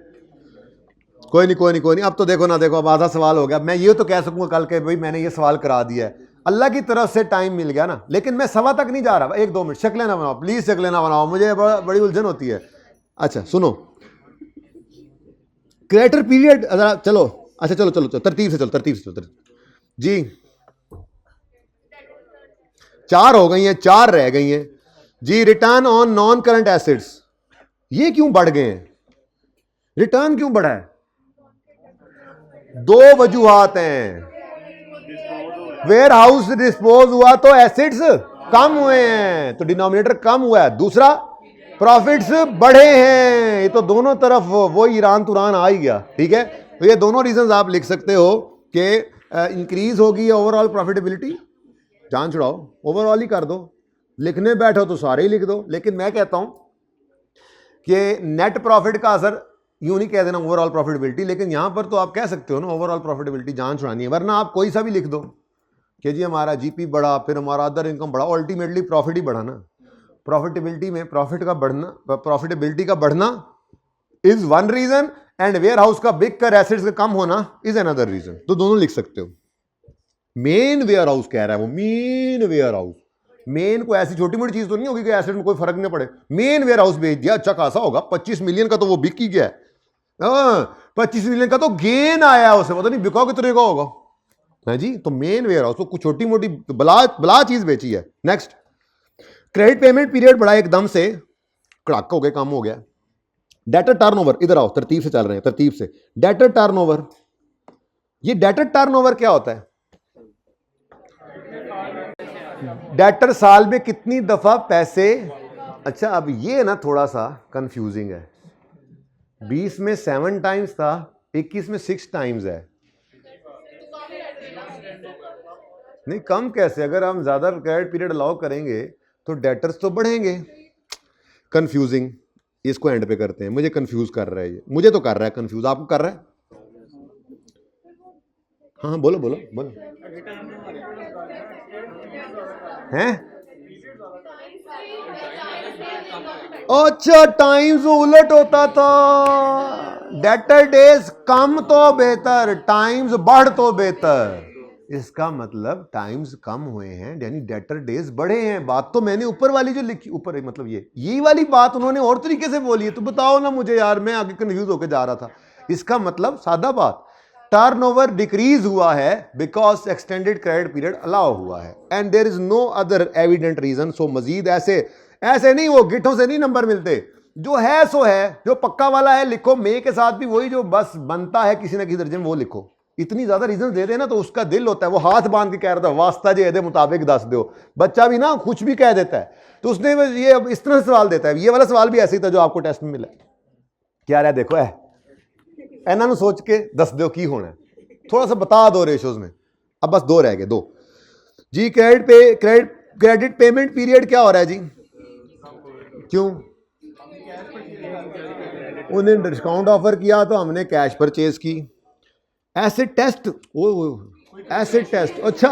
कोई नहीं, अब तो देखो ना, देखो अब आधा सवाल हो गया। मैं ये तो कह सकूंगा कल के भाई मैंने ये सवाल करा दिया है, अल्लाह की तरफ से टाइम मिल गया ना। लेकिन मैं सवा तक नहीं जा रहा, 1-2 मिनट, शक्लें ना बनाओ प्लीज, शक्लें ना बनाओ, मुझे बड़ी उलझन होती है। अच्छा सुनो, क्रेडिटर पीरियड चलो, अच्छा चलो तरतीब से चलो जी। 4 हो गई हैं, 4 रह गई हैं जी। Return on non current assets, ये क्यों बढ़ गए हैं? रिटर्न क्यों बढ़ा है? 2 वजूहात हैं। वेयर हाउस डिस्पोज हुआ तो एसेट्स कम हुए हैं, तो डिनोमिनेटर कम हुआ है। दूसरा, प्रॉफिट्स बढ़े हैं। ये तो दोनों तरफ वो ईरान तुरान आ ही गया, ठीक है। तो ये दोनों रीजंस आप लिख सकते हो कि इंक्रीज होगी ओवरऑल प्रॉफिटेबिलिटी, जान छुड़ाओ ओवरऑल ही कर दो, लिखने बैठो तो सारे ही लिख दो। लेकिन मैं कहता हूं कि नेट प्रॉफिट का असर यूं नहीं कह देना ओवरऑल प्रॉफिटेबिलिटी, लेकिन यहां पर तो आप कह सकते हो ना ओवरऑल प्रॉफिटेबिलिटी जान छुड़ानी है। वरना आप कोई सा भी लिख दो कि जी हमारा जीपी बढ़ा, फिर हमारा अदर इनकम बढ़ा, अल्टीमेटली प्रॉफिट ही बढ़ा ना। प्रॉफिटेबिलिटी में प्रॉफिट का बढ़ना, प्रॉफिटेबिलिटी का बढ़ना is one reason and warehouse का बिग कर एसेट्स का कम होना इज अनदर रीजन। तो दोनों लिख सकते हो। मेन वेयर हाउस कह रहा है वो, मेन वेयर हाउस। मेन को ऐसी छोटी मोटी चीज तो नहीं होगी कि एसेट में कोई फर्क नहीं पड़े। मेन वेयर हाउस बेच दिया, अच्छा खासा होगा, 25 मिलियन का तो वो बिक ही गया है। 25 मिलियन का तो गेन आया है उसे, पता नहीं बिका कितने का होगा है जी। तो मेन वेयर हाउस तो कुछ छोटी मोटी बला चीज बेची है। नेक्स्ट, क्रेडिट पेमेंट पीरियड बढ़ा एकदम से, कड़ाक हो गया, कम हो गया। डेटर टर्नओवर, इधर आओ, तरतीब से चल रहे हैं, तरतीब से। डेटर टर्नओवर, ये डेटर टर्नओवर क्या होता है? डेटर साल में कितनी दफा पैसे, अच्छा अब ये ना थोड़ा सा कंफ्यूजिंग है। 20 में 7 टाइम्स था, 21 में 6 टाइम्स है। नहीं कम कैसे? अगर हम ज्यादा क्रेडिट पीरियड अलाउ करेंगे तो डेटर्स तो बढ़ेंगे। कंफ्यूजिंग, इसको एंड पे करते हैं। मुझे कंफ्यूज कर रहा है ये, मुझे तो कर रहा है कंफ्यूज, आपको कर रहा है? हाँ बोलो बोलो बोलो। हैं? अच्छा टाइम्स उलट होता था, डेटर डेज कम तो बेहतर, टाइम्स बढ़ तो बेहतर। इसका मतलब टाइम्स कम हुए हैं यानी डेटर डेज बढ़े हैं। बात तो मैंने ऊपर वाली जो लिखी, ऊपर मतलब ये वाली बात उन्होंने और तरीके से बोली है। तो बताओ ना मुझे यार, मैं आगे कंफ्यूज होकर जा रहा था। इसका मतलब सादा बात, टर्नओवर डिक्रीज हुआ है because extended credit period allow हुआ है and there is no other evident reason. So Majid ऐसे नहीं, वो गिठों से नहीं नंबर मिलते, जो है सो है, जो पक्का वाला है लिखो। मे के साथ भी वही जो बस बनता है किसी ना किसी दर्जे में वो लिखो। इतनी ज्यादा रीजन दे देना तो उसका दिल होता है, वो हाथ बांध के कह रहा था वास्ता जे दे मुताबिक दस दो। बच्चा भी ना कुछ भी कह देता है, तो उसने ये इस तरह से सवाल देता है। ये वाला सवाल भी ऐसे ही था जो आपको टेस्ट में मिला। क्या रहा देखो इन्होंने सोच के दस दो की होना है, थोड़ा सा बता दो रेशोज में। अब बस 2 रह गए, 2 जी। क्रेडिट पेमेंट पीरियड क्या हो रहा है जी? क्यों? उन्हें डिस्काउंट ऑफर किया तो हमने कैश परचेज की। एसिड टेस्ट, एसिड टेस्ट, अच्छा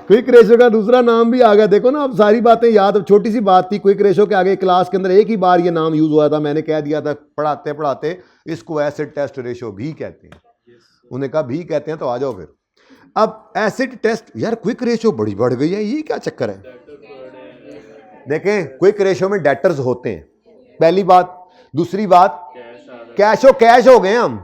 क्विक रेशो का दूसरा नाम भी आ गया। देखो ना अब सारी बातें याद, छोटी सी बात थी। क्विक रेशो के आगे क्लास के अंदर एक ही बार ये नाम यूज हुआ था, मैंने कह दिया था पढ़ाते पढ़ाते इसको एसिड टेस्ट रेशो भी कहते हैं। उन्हें कहा भी कहते हैं तो आ जाओ फिर। अब एसिड टेस्ट, यार क्विक रेशो बड़ी बढ़ गई है, ये क्या चक्कर है? देखें क्विक रेशो में डेटर्स होते हैं, पहली बात। दूसरी बात, कैशो कैश हो गए हम।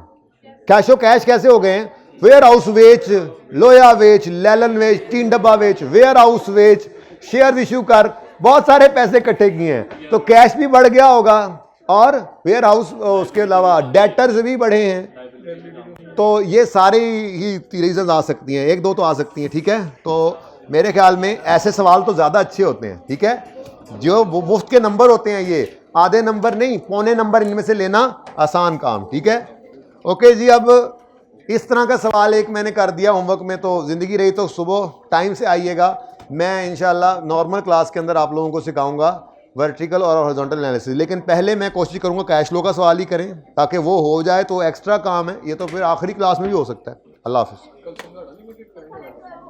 कैशो कैश कैसे हो गए हैं? वेयर हाउस वेच, लोया वेच, लेलन वेच, 3 डब्बा वेच, वेयर हाउस वेच, शेयर इश्यू कर, बहुत सारे पैसे इकट्ठे किए हैं तो कैश भी बढ़ गया होगा और वेयर हाउस, उसके अलावा डेटर्स भी बढ़े हैं। तो ये सारी ही रीजन आ सकती हैं, 1-2 तो आ सकती हैं, ठीक है। तो मेरे ख्याल में ऐसे सवाल तो ज्यादा अच्छे होते हैं, ठीक है। जो मुफ्त के नंबर होते हैं, ये आधे नंबर नहीं, पौने नंबर इनमें से लेना आसान काम, ठीक है। ओके जी। अब इस तरह का सवाल एक मैंने कर दिया होमवर्क में, तो ज़िंदगी रही तो सुबह टाइम से आइएगा। मैं इंशाल्लाह नॉर्मल क्लास के अंदर आप लोगों को सिखाऊंगा वर्टिकल और हॉरिजॉन्टल एनालिसिस, लेकिन पहले मैं कोशिश करूंगा कैश फ्लो का सवाल ही करें ताकि वो हो जाए, तो एक्स्ट्रा काम है ये तो फिर आखिरी क्लास में भी हो सकता है। अल्लाह हाफिज़।